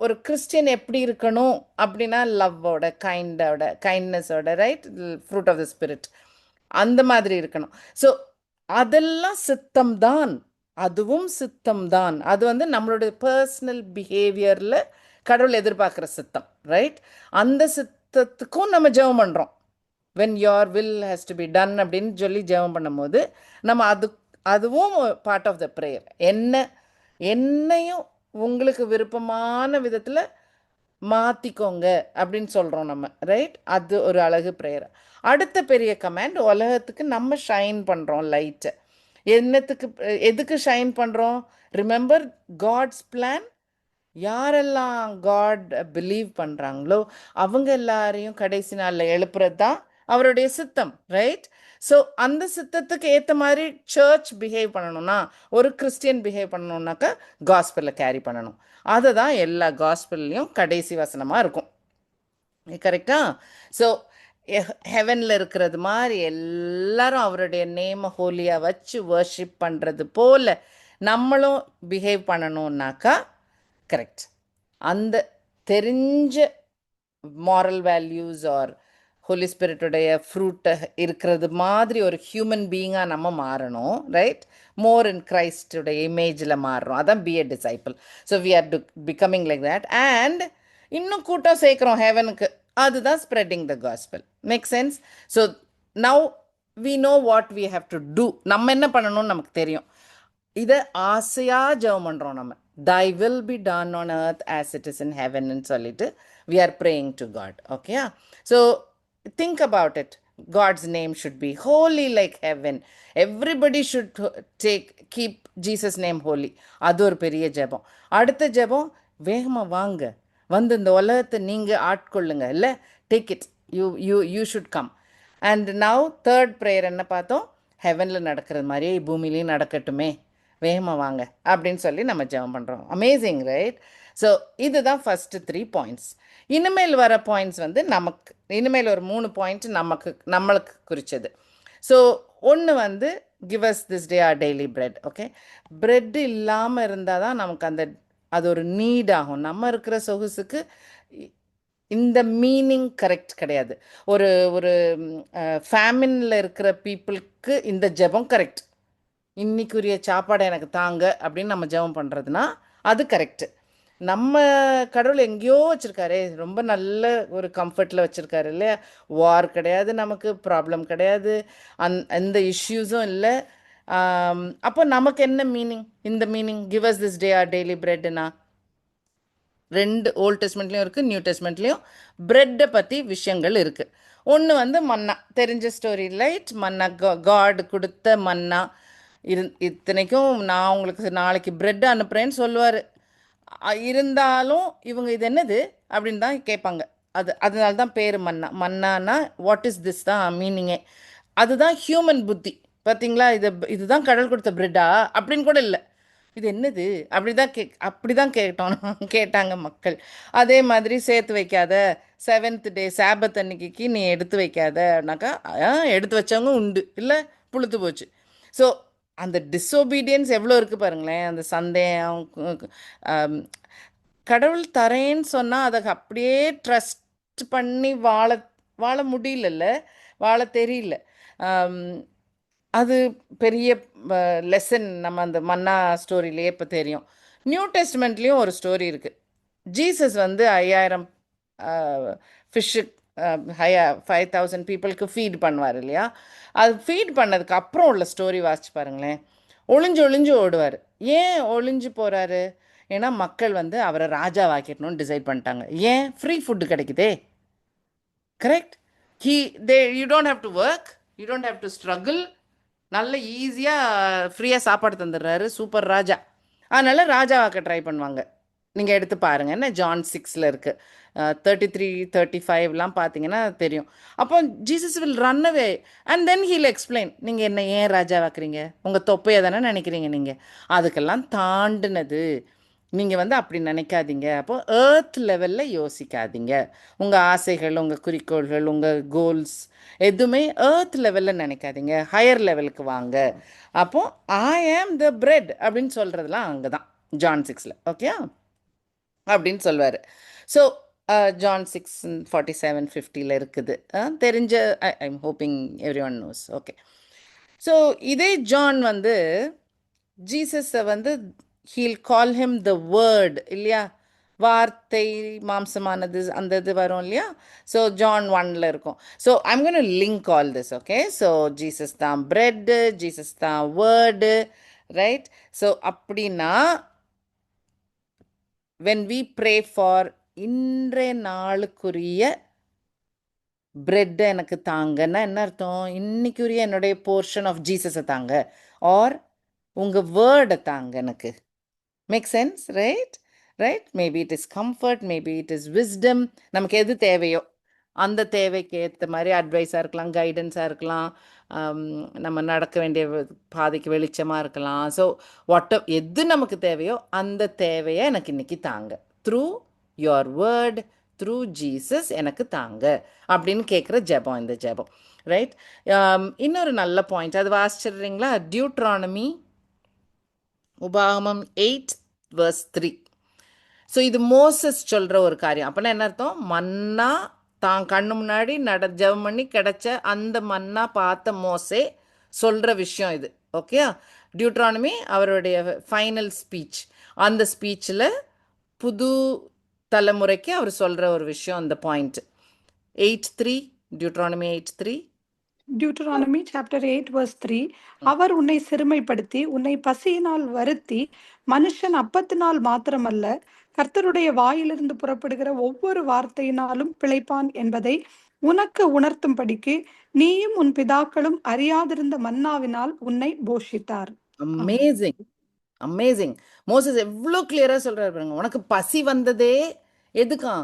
S1: ஒரு கிறிஸ்டியன் எப்படி இருக்கணும் அப்படின்னா லவ்வோட, கைண்ட்னஸோட, right? Fruit of the spirit அந்த மாதிரி இருக்கணும். ஸோ அதெல்லாம் சித்தம்தான், அதுவும் சித்தம்தான். அது வந்து நம்மளுடைய பர்சனல் பிஹேவியரில் கடவுள் எதிர்பார்க்குற சித்தம், ரைட்? அந்த சித்தத்துக்கும் நம்ம ஜெபம் பண்ணுறோம். when your will has to be done அப்படின்னு சொல்லி ஜெபம் பண்ணும்போது நம்ம அதுவும் பார்ட் ஆஃப் த ப்ரேயர். என்னையும் உங்களுக்கு விருப்பமான விதத்தில் மாற்றிக்கோங்க அப்படின்னு சொல்கிறோம் நம்ம, ரைட்? அது ஒரு அழகு ப்ரேயர். அடுத்த பெரிய கமாண்ட், உலகத்துக்கு நம்ம ஷைன் பண்ணுறோம் லைட்டை. எதுக்கு ஷைன் பண்ணுறோம்? Remember God's plan. யாரெல்லாம் காட் பிலீவ் பண்ணுறாங்களோ அவங்க எல்லாரையும் கடைசி நாளில் எழுப்புறது தான் அவருடைய சித்தம், ரைட்? ஸோ அந்த சித்தத்துக்கு ஏற்ற மாதிரி சர்ச் பிஹேவ் பண்ணணும்னா, ஒரு கிறிஸ்டியன் பிஹேவ் பண்ணணுன்னாக்கா காஸ்பெல்லில் கேரி பண்ணணும். அதை தான் எல்லா காஸ்பெல்லையும் கடைசி வசனமாக இருக்கும், கரெக்டா? ஸோ ஹெவனில் இருக்கிறது மாதிரி எல்லாரும் அவருடைய நேமை ஹோலியாக வச்சு வர்ஷிப் பண்ணுறது போல் நம்மளும் பிஹேவ் பண்ணணுன்னாக்கா கரெக்ட். அந்த தெரிஞ்ச மாரல் வேல்யூஸ் ஆர் ஹோலி ஸ்பிரிட்டுடைய ஃப்ரூட்டை இருக்கிறது மாதிரி ஒரு ஹியூமன் பீயிங்காக நம்ம மாறணும், ரைட்? மோர் இன் கிரைஸ்டுடைய இமேஜில் மாறுறோம். அதான் be a disciple. So we are becoming like that. And இன்னும் கூட்டம் சேர்க்குறோம் ஹெவனுக்கு, அதுதான் spreading the gospel. Make sense? So now we know what we have to do. நம்ம என்ன பண்ணணும்னு நமக்கு தெரியும். இதை ஆசையாக ஜெபம் பண்ணுறோம் நம்ம, thy will be done on earth as it is in heaven ன்னு சொல்லிட்டு we are praying to God. Okay? So think about it. God's name should be holy like heaven. Everybody should keep Jesus name holy. அது ஒரு பெரிய ஜெபம். அடுத்த ஜெபம், வேகமா வாங்க, வந்து இந்த உலகத்தை நீங்க ஆட்கொள்ளுங்க, இல்லை take it, you should come. And now third prayer என்ன பார்த்தோம்? ஹெவனில் நடக்கிறது மாதிரியே பூமியிலையும் நடக்கட்டுமே, வேகமாக வாங்க அப்படின்னு சொல்லி நம்ம ஜெபம் பண்ணுறோம். Amazing, right? ஸோ இதுதான் ஃபஸ்ட்டு 3 பாயிண்ட்ஸ். இனிமேல் வர பாயிண்ட்ஸ் வந்து நமக்கு, இனிமேல் ஒரு 3 பாயிண்ட் நம்மளுக்கு குறித்தது. ஸோ ஒன்று வந்து give us this day our daily bread. Okay, bread இல்லாமல் இருந்தால் தான் நமக்கு அது ஒரு நீட் ஆகும். நம்ம இருக்கிற சொகுசுக்கு இந்த மீனிங் கரெக்ட் கிடையாது. ஒரு ஒரு ஃபேமினில் இருக்கிற பீப்புளுக்கு இந்த ஜெபம் கரெக்ட். இன்னைக்குரிய சாப்பாடை எனக்கு தாங்க அப்படின்னு நம்ம ஜெபம் பண்ணுறதுனா அது கரெக்டு. நம்ம கடவுள் எங்கேயோ வச்சுருக்காரு, ரொம்ப நல்ல ஒரு கம்ஃபர்ட்டில் வச்சுருக்காரு இல்லையா? வார் கிடையாது, நமக்கு ப்ராப்ளம் கிடையாது, எந்த இஷ்யூஸும் இல்லை. அப்போ நமக்கு என்ன மீனிங்? இந்த meaning give us this day our daily பிரெட்னா 2 ஓல்ட் டெஸ்ட்மெண்ட்லேயும் இருக்குது, நியூ டெஸ்ட்மெண்ட்லேயும் பிரெட்டை பற்றி விஷயங்கள் இருக்குது. ஒன்று வந்து மன்னா, தெரிஞ்ச ஸ்டோரி லைட், மன்னா காட் கொடுத்த மன்னா. இத்தனைக்கும் நான் உங்களுக்கு நாளைக்கு பிரெட் அனுப்புகிறேன்னு சொல்லுவார். இருந்தாலும் இவங்க இது என்னது அப்படின்னு தான் கேட்பாங்க. அதனால தான் பேர் மன்னா. மன்னானா வாட் இஸ் திஸ் தான் மீனிங்கே. அதுதான் ஹியூமன் புத்தி. பார்த்தீங்களா? இதுதான் கடவுள் கொடுத்த பிரெட்டா அப்படின்னு கூட இல்லை, இது என்னது அப்படி தான் கேட்டாங்க மக்கள். அதே மாதிரி சேர்த்து வைக்காத, 7th டே சாபத் அன்னைக்கு நீ எடுத்து வைக்காதனாக்கா எடுத்து வச்சவங்க உண்டு, இல்லை புளுத்து போச்சு. ஸோ அந்த டிஸ்ஒபீடியன்ஸ் எவ்வளோ இருக்குது பாருங்களேன். அந்த சந்தேகம், கடவுள் தரேன்னு சொன்னால் அதை அப்படியே ட்ரஸ்ட் பண்ணி வாழ முடியல, வாழ தெரியல. அது பெரிய லெசன் நம்ம அந்த மன்னா ஸ்டோரியிலே இப்போ தெரியும். நியூ டெஸ்ட்மெண்ட்லேயும் ஒரு ஸ்டோரி இருக்குது. ஜீசஸ் வந்து 5000 ஃபிஷ்ஷு 5000 பீப்புளுக்கு ஃபீட் பண்ணுவார் இல்லையா? அது ஃபீட் பண்ணதுக்கு அப்புறம் உள்ள ஸ்டோரி வாசிச்சு பாருங்களேன். ஒளிஞ்சு ஓடுவார். ஏன் ஒளிஞ்சு போகிறாரு? ஏன்னா மக்கள் வந்து அவரை ராஜாவாக்கிடணும்னு டிசைட் பண்ணிட்டாங்க. ஏன்? ஃப்ரீ ஃபுட்டு கிடைக்குதே, correct? You don't have to work, you don't have to struggle, நல்ல ஈஸியாக ஃப்ரீயாக சாப்பாடு தந்துடுறாரு, சூப்பர் ராஜா. அதனால் ராஜாவாக்க ட்ரை பண்ணுவாங்க. நீங்கள் எடுத்து பாருங்கள், என்ன ஜான் 6 இருக்குது, 33, 35 பார்த்தீங்கன்னா தெரியும். அப்போ Jesus will run away and then he'll explain, நீங்கள் என்ன ஏன் ராஜாவாக்குறீங்க, உங்கள் தொப்பையை தானே நினைக்கிறீங்க, நீங்கள் அதுக்கெல்லாம் தாண்டினது. நீங்கள் வந்து அப்படி நினைக்காதீங்க. அப்போது ஏர்த் லெவலில் யோசிக்காதீங்க. உங்கள் ஆசைகள், உங்கள் குறிக்கோள்கள், உங்கள் கோல்ஸ் எதுவுமே ஏர்த் லெவலில் நினைக்காதீங்க, ஹையர் லெவலுக்கு வாங்க. அப்போது ஐ ஆம் த பிரெட் அப்படின்னு சொல்கிறதுலாம் அங்கே தான் ஜான் 6. ஓகே அப்படின்னு சொல்வார். ஸோ ஜான் 6:47-50 இருக்குது, தெரிஞ்ச, I am hoping every one knows. Okay, so இதே ஜான் வந்து ஜீசஸை வந்து he'll call him the word இல்லையா? வார்த்தை மாம்சமானது, அந்த இது வரும் இல்லையா? ஸோ ஜான் 1 இருக்கும். So I'm gonna link all this. Okay, so Jesus தான் பிரெட்டு, ஜீசஸ் தான் வேர்டு, ரைட்? ஸோ அப்படின்னா when we pray for இன்றைய நாளுக்குரிய பிரெட்டை எனக்கு தாங்கன்னா என்ன அர்த்தம்? இன்னைக்குரிய என்னுடைய போர்ஷன் ஆஃப் ஜீசஸை தாங்க, ஆர் உங்கள் வேர்டை தாங்க எனக்கு. Make sense, right? Maybe it is comfort, maybe it is wisdom. நமக்கு எது தேவையோ அந்த தேவைக்கு ஏற்ற மாதிரி அட்வைஸாக இருக்கலாம், கைடன்ஸாக இருக்கலாம், நம்ம நடக்க வேண்டிய பாதைக்கு வெளிச்சமாக இருக்கலாம். ஸோ எது நமக்கு தேவையோ அந்த தேவையை எனக்கு இன்னைக்கு தாங்க, through your word, through Jesus எனக்கு தாங்க அப்படின்னு கேட்குற ஜெபம் இந்த ஜெபம், ரைட்? இன்னொரு நல்ல பாயிண்ட், அது வாசிச்சிடுறீங்களா? டியூட்ரானமி, உபாகமம் 8:3. ஸோ இது மோசஸ் சொல்கிற ஒரு காரியம். அப்போனா என்ன அர்த்தம்? மன்னா தான் கண்ணு முன்னாடி ஜெபம் பண்ணி கிடைச்ச அந்த மன்னா பார்த்த மோசே சொல்கிற விஷயம் இது. ஓகே, டியூட்ரானமி அவருடைய ஃபைனல் ஸ்பீச். அந்த ஸ்பீச்சில் புது தலைமுறைக்கு அவர் சொல்கிற ஒரு விஷயம், அந்த point. 8:3, Deuteronomy 8:3.
S2: Deuteronomy chapter 8 verse 3, அவர் உன்னை சிறுமைப்படுத்தி உன்னை பசியினால் வருத்தி மனுஷன் அப்பத்தினால் மாத்திரமல்ல கர்த்தருடைய வாயிலிருந்து புறப்படுகிற ஒவ்வொரு வார்த்தையினாலும் பிழைப்பான் என்பதை உனக்கு உணர்த்தும்படிக்கு நீயும் உன் பிதாக்களும் அறியாதிருந்த மன்னாவினால் உன்னை போஷித்தார்.
S1: Amazing, amazing. மோசஸ் எவ்வளோ கிளியரா சொல்றாரு பாருங்க. உனக்கு பசி வந்ததே எதுக்கா?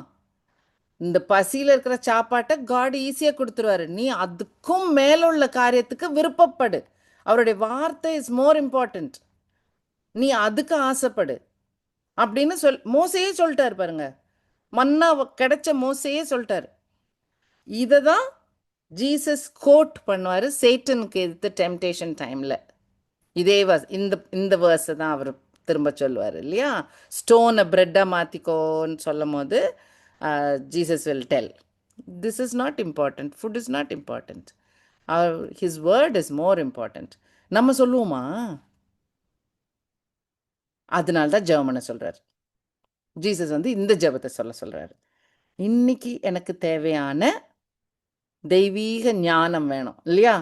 S1: இந்த பசியில இருக்கிற சாப்பாட்டை காட் ஈஸியா கொடுத்துருவாரு. நீ அதுக்கும் மேல உள்ள காரியத்துக்கு விருப்பப்படு. அவருடைய வார்த்தை இஸ் மோர் இம்பார்ட்டன்ட். நீ அதுக்கு ஆசைப்படு அப்படின்னு மோசையே சொல்லிட்டாரு பாருங்க. மன்னா கிடைச்ச மோசையே சொல்லிட்டாரு. இதை தான் ஜீசஸ் கோட் பண்ணுவாரு சேட்டனுக்கு எதிர்த்து டெம்டேஷன் டைம்ல. இதே இந்த வேர்ஸை தான் அவர் திரும்ப சொல்லுவார் இல்லையா? ஸ்டோனை பிரெட்டாக மாற்றிக்கோன்னு சொல்லும் போது Jesus will tell, this is not important, food is not important, his word is more important. நம்ம சொல்லுவோமா? அதனால தான் ஜெபம் பண்ண சொல்கிறார். ஜீசஸ் இந்த ஜெபத்தை சொல்கிறாரு. இன்னைக்கு எனக்கு தேவையான தெய்வீக ஞானம் வேணும் இல்லையா?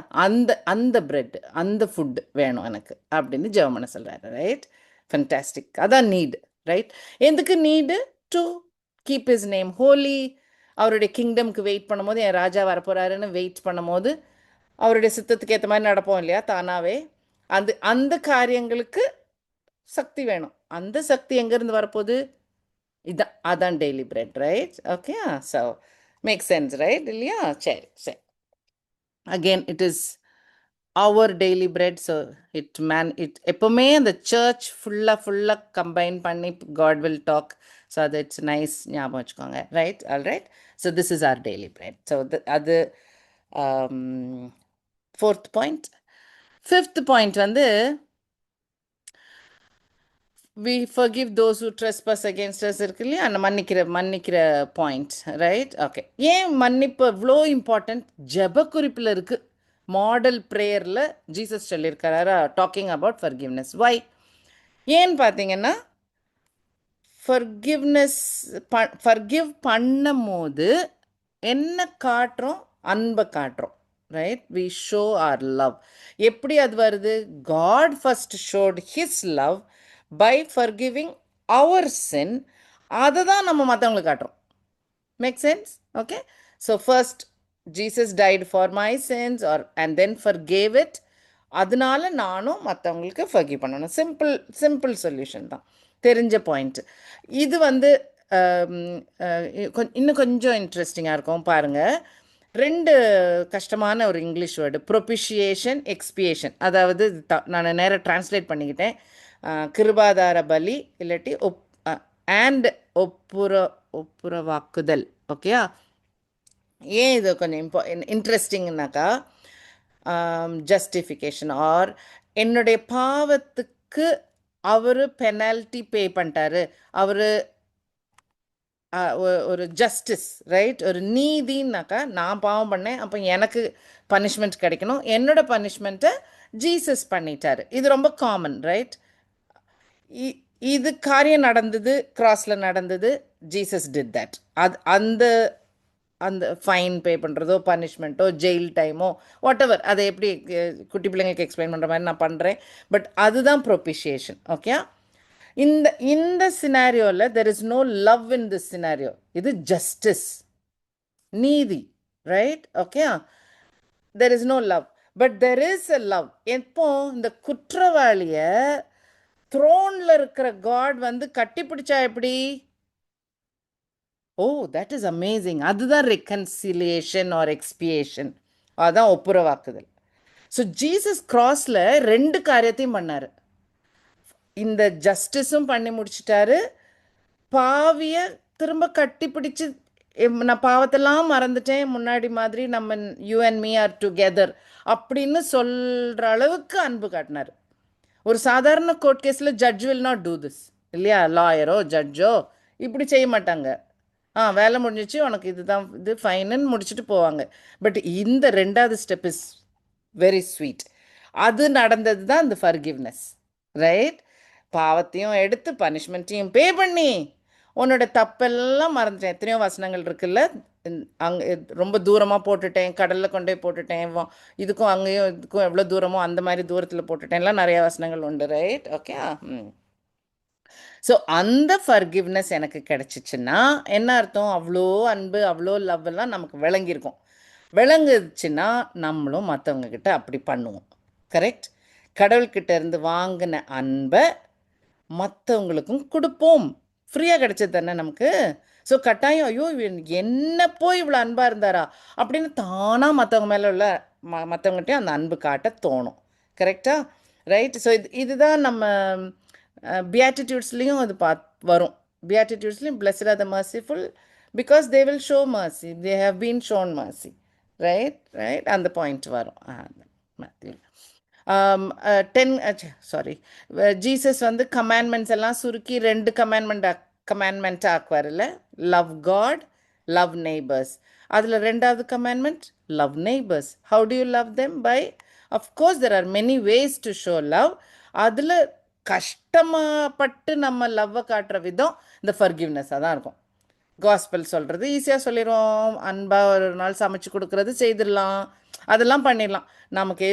S1: அந்த பிரெட், அந்த ஃபுட் வேணும் எனக்கு அப்படின்னு ஜெபம் பண்ண சொல்கிறாரு. ரைட்? ஃபண்டாஸ்டிக். அதான் நீடு. ரைட்? எதுக்கு need? To keep his name holy. அவருடைய கிங்டம்க்கு வெயிட் பண்ணும்போது, என் ராஜா வரப்போறாருன்னு வெயிட் பண்ணும்போது அவருடைய சித்தத்துக்கு ஏற்ற மாதிரி நடப்போம் இல்லையா? தானாவே அந்த காரியங்களுக்கு சக்தி வேணும். அந்த சக்தி எங்கேருந்து வரப்போகுது? அதான் daily bread. Right? Okay, so make sense. Right இல்லையா? சரி சரி. Again it is our daily bread. So it எப்போவுமே அந்த சர்ச் ஃபுல்லாக கம்பைன் பண்ணி காட் வில் டாக். ஸோ அது இட்ஸ் நைஸ், ஞாபகம் வச்சுக்கோங்க. Right? All right. So this is our daily bread. So அது 4th point. 5th point we forgive those who trespass against us இருக்கு இல்லையா? அந்த மன்னிக்கிற பாயிண்ட். ரைட்? ஓகே. ஏன் மன்னிப்பு இவ்வளோ இம்பார்ட்டன்ட்? ஜெப குறிப்பில் இருக்கு. மாடல் ப்ரேயரில் ஜீசஸ் சொல்லியிருக்காரா டாக்கிங் அபவுட் ஃபர்கிவ்னஸ். வை? ஏன்னு பார்த்தீங்கன்னா, ஃபர்கிவ் பண்ணும் போது என்ன காட்டுறோம்? அன்பை காட்டுறோம். ரைட்? We show our love. எப்படி அது வருது? God first showed his love by forgiving our sin. அதை தான் நம்ம மற்றவங்களுக்கு காட்டுறோம். Make sense? Okay. So first Jesus died for my sins and then forgave it. அதனால நானும் மற்றவங்களுக்கு ஃபர்கிவ் பண்ணணும். சிம்பிள் சொல்யூஷன் தான். தெரிஞ்ச பாயிண்ட். இது இன்னும் கொஞ்சம் இன்ட்ரெஸ்டிங்காக இருக்கும் பாருங்கள். 2 கஷ்டமான ஒரு இங்கிலீஷ் வேர்டு, ப்ரொபிஷியேஷன், எக்ஸ்பியேஷன். அதாவது நான் நேராக டிரான்ஸ்லேட் பண்ணிக்கிட்டேன். கிருபாதார பலி இல்லாட்டி அண்ட் ஒப்புரவாக்குதல். ஓகேயா? ஏன் இது கொஞ்சம் இன்ட்ரெஸ்டிங்னாக்கா, ஜஸ்டிஃபிகேஷன் ஆர் என்னுடைய பாவத்துக்கு அவர் பெனால்ட்டி பே பண்ணிட்டாரு. அவர் ஒரு ஜஸ்டிஸ். ரைட்? ஒரு நீதினாக்கா, நான் பாவம் பண்ணேன், அப்போ எனக்கு பனிஷ்மெண்ட் கிடைக்கணும். என்னோட பனிஷ்மெண்ட்டை ஜீசஸ் பண்ணிட்டாரு. இது ரொம்ப காமன். ரைட்? இது காரியம் நடந்தது, கிராஸில் நடந்தது, ஜீசஸ் டிட் தட். அந்த ஃபைன் பே பண்ணுறதோ, பனிஷ்மெண்ட்டோ, ஜெயில் டைமோ, வாட் எவர், அதை எப்படி குட்டி பிள்ளைங்களுக்கு எக்ஸ்பிளைன் பண்ணுற மாதிரி நான் பண்ணுறேன். பட் அதுதான் ப்ரொபிஷியேஷன். ஓகே? இந்த சினாரியோவில் there is no love in this scenario. இது ஜஸ்டிஸ், நீதி. Right? Okay? There is no love, but there is a love. எப்போ இந்த குற்றவாளியை த்ரோன்ல இருக்கிற காட் கட்டி பிடிச்சா எப்படி? Oh, that is amazing. அதுதான் ரெக்கன்சிலியேஷன் ஆர் எக்ஸ்பியேஷன். அதான் ஒப்புரவாக்குதல். ஸோ ஜீசஸ் கிராஸ்ல 2 காரியத்தையும் பண்ணாரு. இந்த ஜஸ்டிஸும் பண்ணி முடிச்சிட்டாரு, பாவிய திரும்ப கட்டி பிடிச்சு, நான் பாவத்தெல்லாம் மறந்துட்டேன், முன்னாடி மாதிரி நம்ம you and me are together அப்படின்னு சொல்ற அளவுக்கு அன்பு காட்டினார். ஒரு சாதாரண கோர்ட் கேஸில் judge will not do this இல்லையா? லாயரோ ஜட்ஜோ இப்படி செய்ய மாட்டாங்க. வேலை முடிஞ்சிச்சு, உனக்கு இதுதான் இது ஃபைனுன்னு முடிச்சுட்டு போவாங்க. பட் இந்த 2வது ஸ்டெப் இஸ் வெரி ஸ்வீட். அது நடந்தது தான் இந்த ஃபர்கிவ்னஸ். ரைட்? பாவத்தையும் எடுத்து பனிஷ்மெண்ட்டையும் பே பண்ணி உன்னோட தப்பெல்லாம் மறந்துட்டேன். எத்தனையோ வசனங்கள் இருக்குல்ல, அங்கே ரொம்ப தூரமாக போட்டுட்டேன், கடலில் கொண்டு போய் போட்டுட்டேன், இதுக்கும் அங்கேயும் இதுக்கும் எவ்வளோ தூரமோ அந்த மாதிரி தூரத்தில் போட்டுட்டேன்லாம் நிறைய வசனங்கள் உண்டு, ரைட்? ஓகே. ஸோ அந்த ஃபர்கிவ்னஸ் எனக்கு கிடைச்சிச்சுன்னா என்ன அர்த்தம்? அவ்வளோ அன்பு, அவ்வளோ லவ் எல்லாம் நமக்கு விளங்கியிருக்கும். விளங்குச்சுன்னா நம்மளும் மற்றவங்க கிட்ட அப்படி பண்ணுவோம். கரெக்ட்? கடவுள்கிட்ட இருந்து வாங்கின அன்பை மற்றவங்களுக்கும் கொடுப்போம். ஃப்ரீயாக கிடைச்சது தானே நமக்கு. ஸோ கட்டாயம், ஐயோ என்ன போய் இவ்வளோ அன்பாக இருந்தாரா அப்படின்னு தானாக மற்றவங்க மேலே உள்ள மற்றவங்ககிட்டயும் அந்த அன்பு காட்ட தோணும். கரெக்டா? ரைட்? ஸோ இதுதான் நம்ம பியாட்டிடியூட்ஸ்லேயும் அது வரும். பியாட்டிடியூட்ஸ்லையும் blessed are the merciful because they will show mercy, they have been shown mercy. Right? அந்த பாயிண்ட் வரும். Matthew 10 சாரி, ஜீசஸ் வந்து கமாண்ட்மெண்ட்ஸ் எல்லாம் சுருக்கி 2 கமாண்ட்மெண்ட் ஆக்குவார்ல. Love God, love neighbours. அதில் 2வது commandment love neighbours. How do you love them? By, of course there are many ways to show love. அதில் கஷ்டப்பட்டு நம்ம லவ்வை காட்டுற விதம் இந்த ஃபர்கிவ்னஸாக தான் இருக்கும். காஸ்பல் சொல்கிறது ஈஸியாக சொல்லிடுவோம். அன்பாக ஒரு நாள் சமைச்சு கொடுக்குறது செய்திடலாம், அதெல்லாம் பண்ணிடலாம். நமக்கு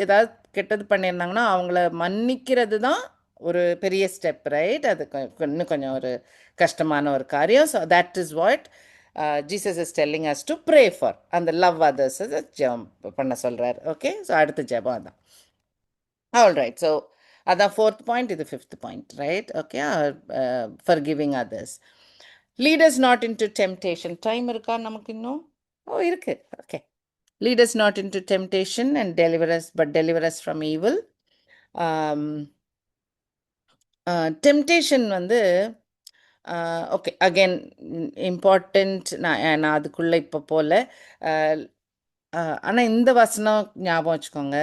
S1: ஏதாவது கெட்டது பண்ணியிருந்தாங்கன்னா அவங்கள மன்னிக்கிறது தான் ஒரு பெரிய ஸ்டெப், ரைட்? அது இன்னும் கொஞ்சம் ஒரு கஷ்டமான ஒரு காரியம். So that is what Jesus is telling us to pray for. அந்த லவ் அதர்ஸ் ஜெபம் பண்ண சொல்கிறார். ஓகே, ஸோ அடுத்த ஜெபம் அதான். All right. ஸோ அதான் 4th பாயிண்ட், இது 5th point, right? Okay, forgiving others. Lead us not into temptation. Time இருக்கா நமக்கு இன்னும்? இருக்கு. Okay. Lead us not into temptation and deliver us from evil. Temptation வந்து ஓகே, அகெயின் இம்பார்ட்டண்ட். நான் அதுக்குள்ளே இப்போ போல. ஆனால் இந்த வசனம் ஞாபகம் வச்சுக்கோங்க.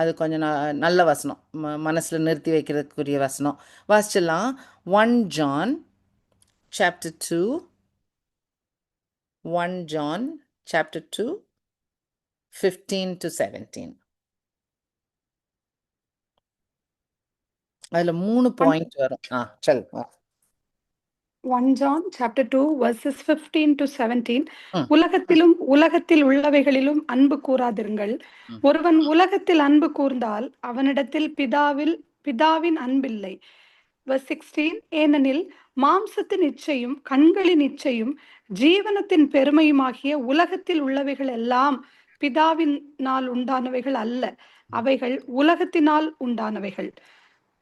S1: அது கொஞ்சம் நல்ல வசனம், மனசில் நிறுத்தி வைக்கிறதுக்குரிய வசனம். வாசிச்சிடலாம். 1 John chapter 2, 1 John chapter 2, 15 to 17. அதில் 3 பாயிண்ட் வரும். சல்
S2: 1 John chapter 2 verses 15 to 17.
S1: ம்.
S2: உலகத்தில் உள்ளவைகளிலும் அன்பு கூறாதிருங்கள்.
S1: ம்.
S2: ஒருவன் உலகத்தில் அன்பு கூர்ந்தால் அவனிடத்தில் பிதாவின் அன்பில்லை. Verse 16. ஏனெனில் மாம்சத்தின் இச்சையும் கண்களின் இச்சையும் ஜீவனத்தின் பெருமையுமாகிய உலகத்தில் உள்ளவைகள் எல்லாம் பிதாவினால் உண்டானவைகள் அல்ல, அவைகள் உலகத்தினால் உண்டானவைகள்.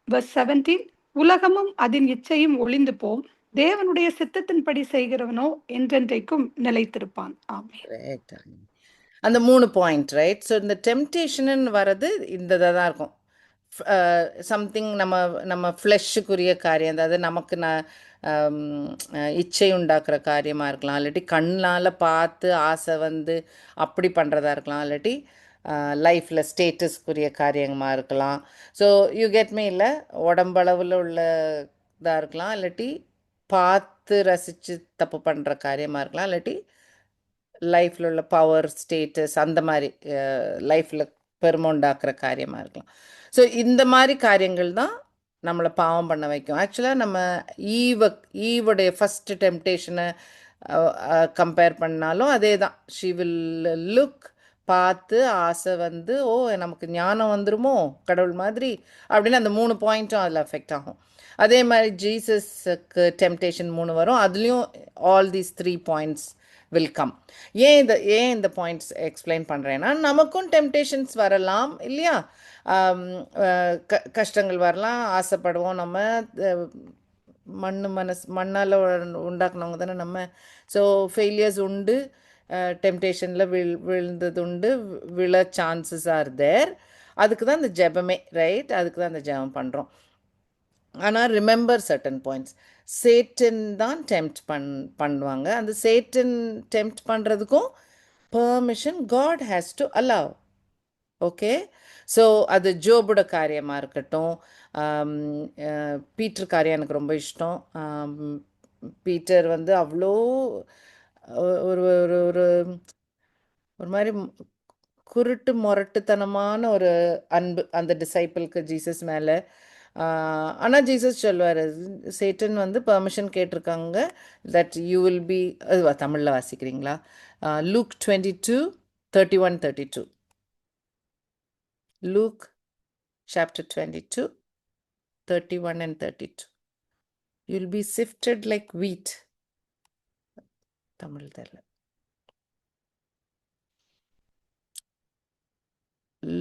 S2: Verse 17. உலகமும் அதன் இச்சையும் ஒளிந்து போம், தேவனுடைய சித்தத்தின்படி செய்கிறவனோ என்றென்றைக்கும் நிலைத்திருப்பான். ஆமென்.
S1: Correct. அந்த 3 பாயிண்ட், ரைட்? ஸோ இந்த டெம்டேஷன் வர்றது இந்த தான் இருக்கும். சம்திங் நம்ம ஃப்ளெஷ்ஷுக்குரிய காரியம், அதாவது நமக்கு இச்சை உண்டாக்குற காரியமாக இருக்கலாம், இல்லாட்டி கண்ணால் பார்த்து ஆசை வந்து அப்படி பண்ணுறதா இருக்கலாம், இல்லாட்டி லைஃப்பில் ஸ்டேட்டஸ்க்குரிய காரியமாக இருக்கலாம். So you get me? இல்லை, உடம்பளவில் உள்ள இதாக இருக்கலாம், இல்லாட்டி பார்த்து ரசித்து தப்பு பண்ணுற காரியமாக இருக்கலாம், இல்லாட்டி லைஃப்பில் உள்ள பவர், ஸ்டேட்டஸ், அந்த மாதிரி லைஃப்பில் பெருமை உண்டாக்குற காரியமாக இருக்கலாம். ஸோ இந்த மாதிரி காரியங்கள் தான் நம்மளை பாவம் பண்ண வைக்கும். ஆக்சுவலாக நம்ம ஈவுடைய ஃபஸ்ட்டு டெம்டேஷனை கம்பேர் பண்ணாலும் அதே தான். ஷி வில் லுக், பார்த்து ஆசை வந்து, ஓ நமக்கு ஞானம் வந்துருமோ கடவுள் மாதிரி அப்படின்னு அந்த 3 பாயிண்ட்டும் அதில் அஃபெக்ட் ஆகும். அதே மாதிரி ஜீசஸுக்கு டெம்டேஷன் 3 வரும். அதுலேயும் all these 3 points will come. ஏன் இந்த பாயிண்ட்ஸ் எக்ஸ்பிளைன் பண்ணுறேன்னா, நமக்கும் டெம்டேஷன்ஸ் வரலாம் இல்லையா? கஷ்டங்கள் வரலாம், ஆசைப்படுவோம். நம்ம மண்ணால் உண்டாக்குனவங்க தானே நம்ம. ஸோ ஃபெயிலியர்ஸ் உண்டு, டெம்டேஷனில் விழுந்தது உண்டு, விழ சான்சஸ் ஆர் தேர். அதுக்கு தான் இந்த ஜெபமே, ரைட்? அதுக்கு தான் இந்த ஜெபம் பண்ணுறோம். ஆனால் ரிமெம்பர் சர்டன் பாயிண்ட்ஸ். சேட்டன் தான் டெம்ப்ட் பண்ணுவாங்க. அந்த சேட்டன் டெம்ப்ட் பண்ணுறதுக்கும் permission God has to allow. Okay, so அது ஜோபோட காரியமாக இருக்கட்டும், பீட்டர் காரியம் எனக்கு ரொம்ப இஷ்டம். பீட்டர் வந்து அவ்வளோ ஒரு ஒரு ஒரு ஒரு மாதிரி குருட்டு முரட்டுத்தனமான ஒரு அன்பு அந்த டிசைப்பிளுக்கு ஜீசஸ் மேலே. ஆனால் ஜீசஸ் சொல்லுவார், சேட்டன் வந்து பெர்மிஷன் கேட்டிருக்காங்க தட் யூ வில் பி, தமிழில் வாசிக்கிறீங்களா? Luke 22:31-32. Luke chapter 22:31-32. You'll be sifted like wheat. Tamil தெரியல.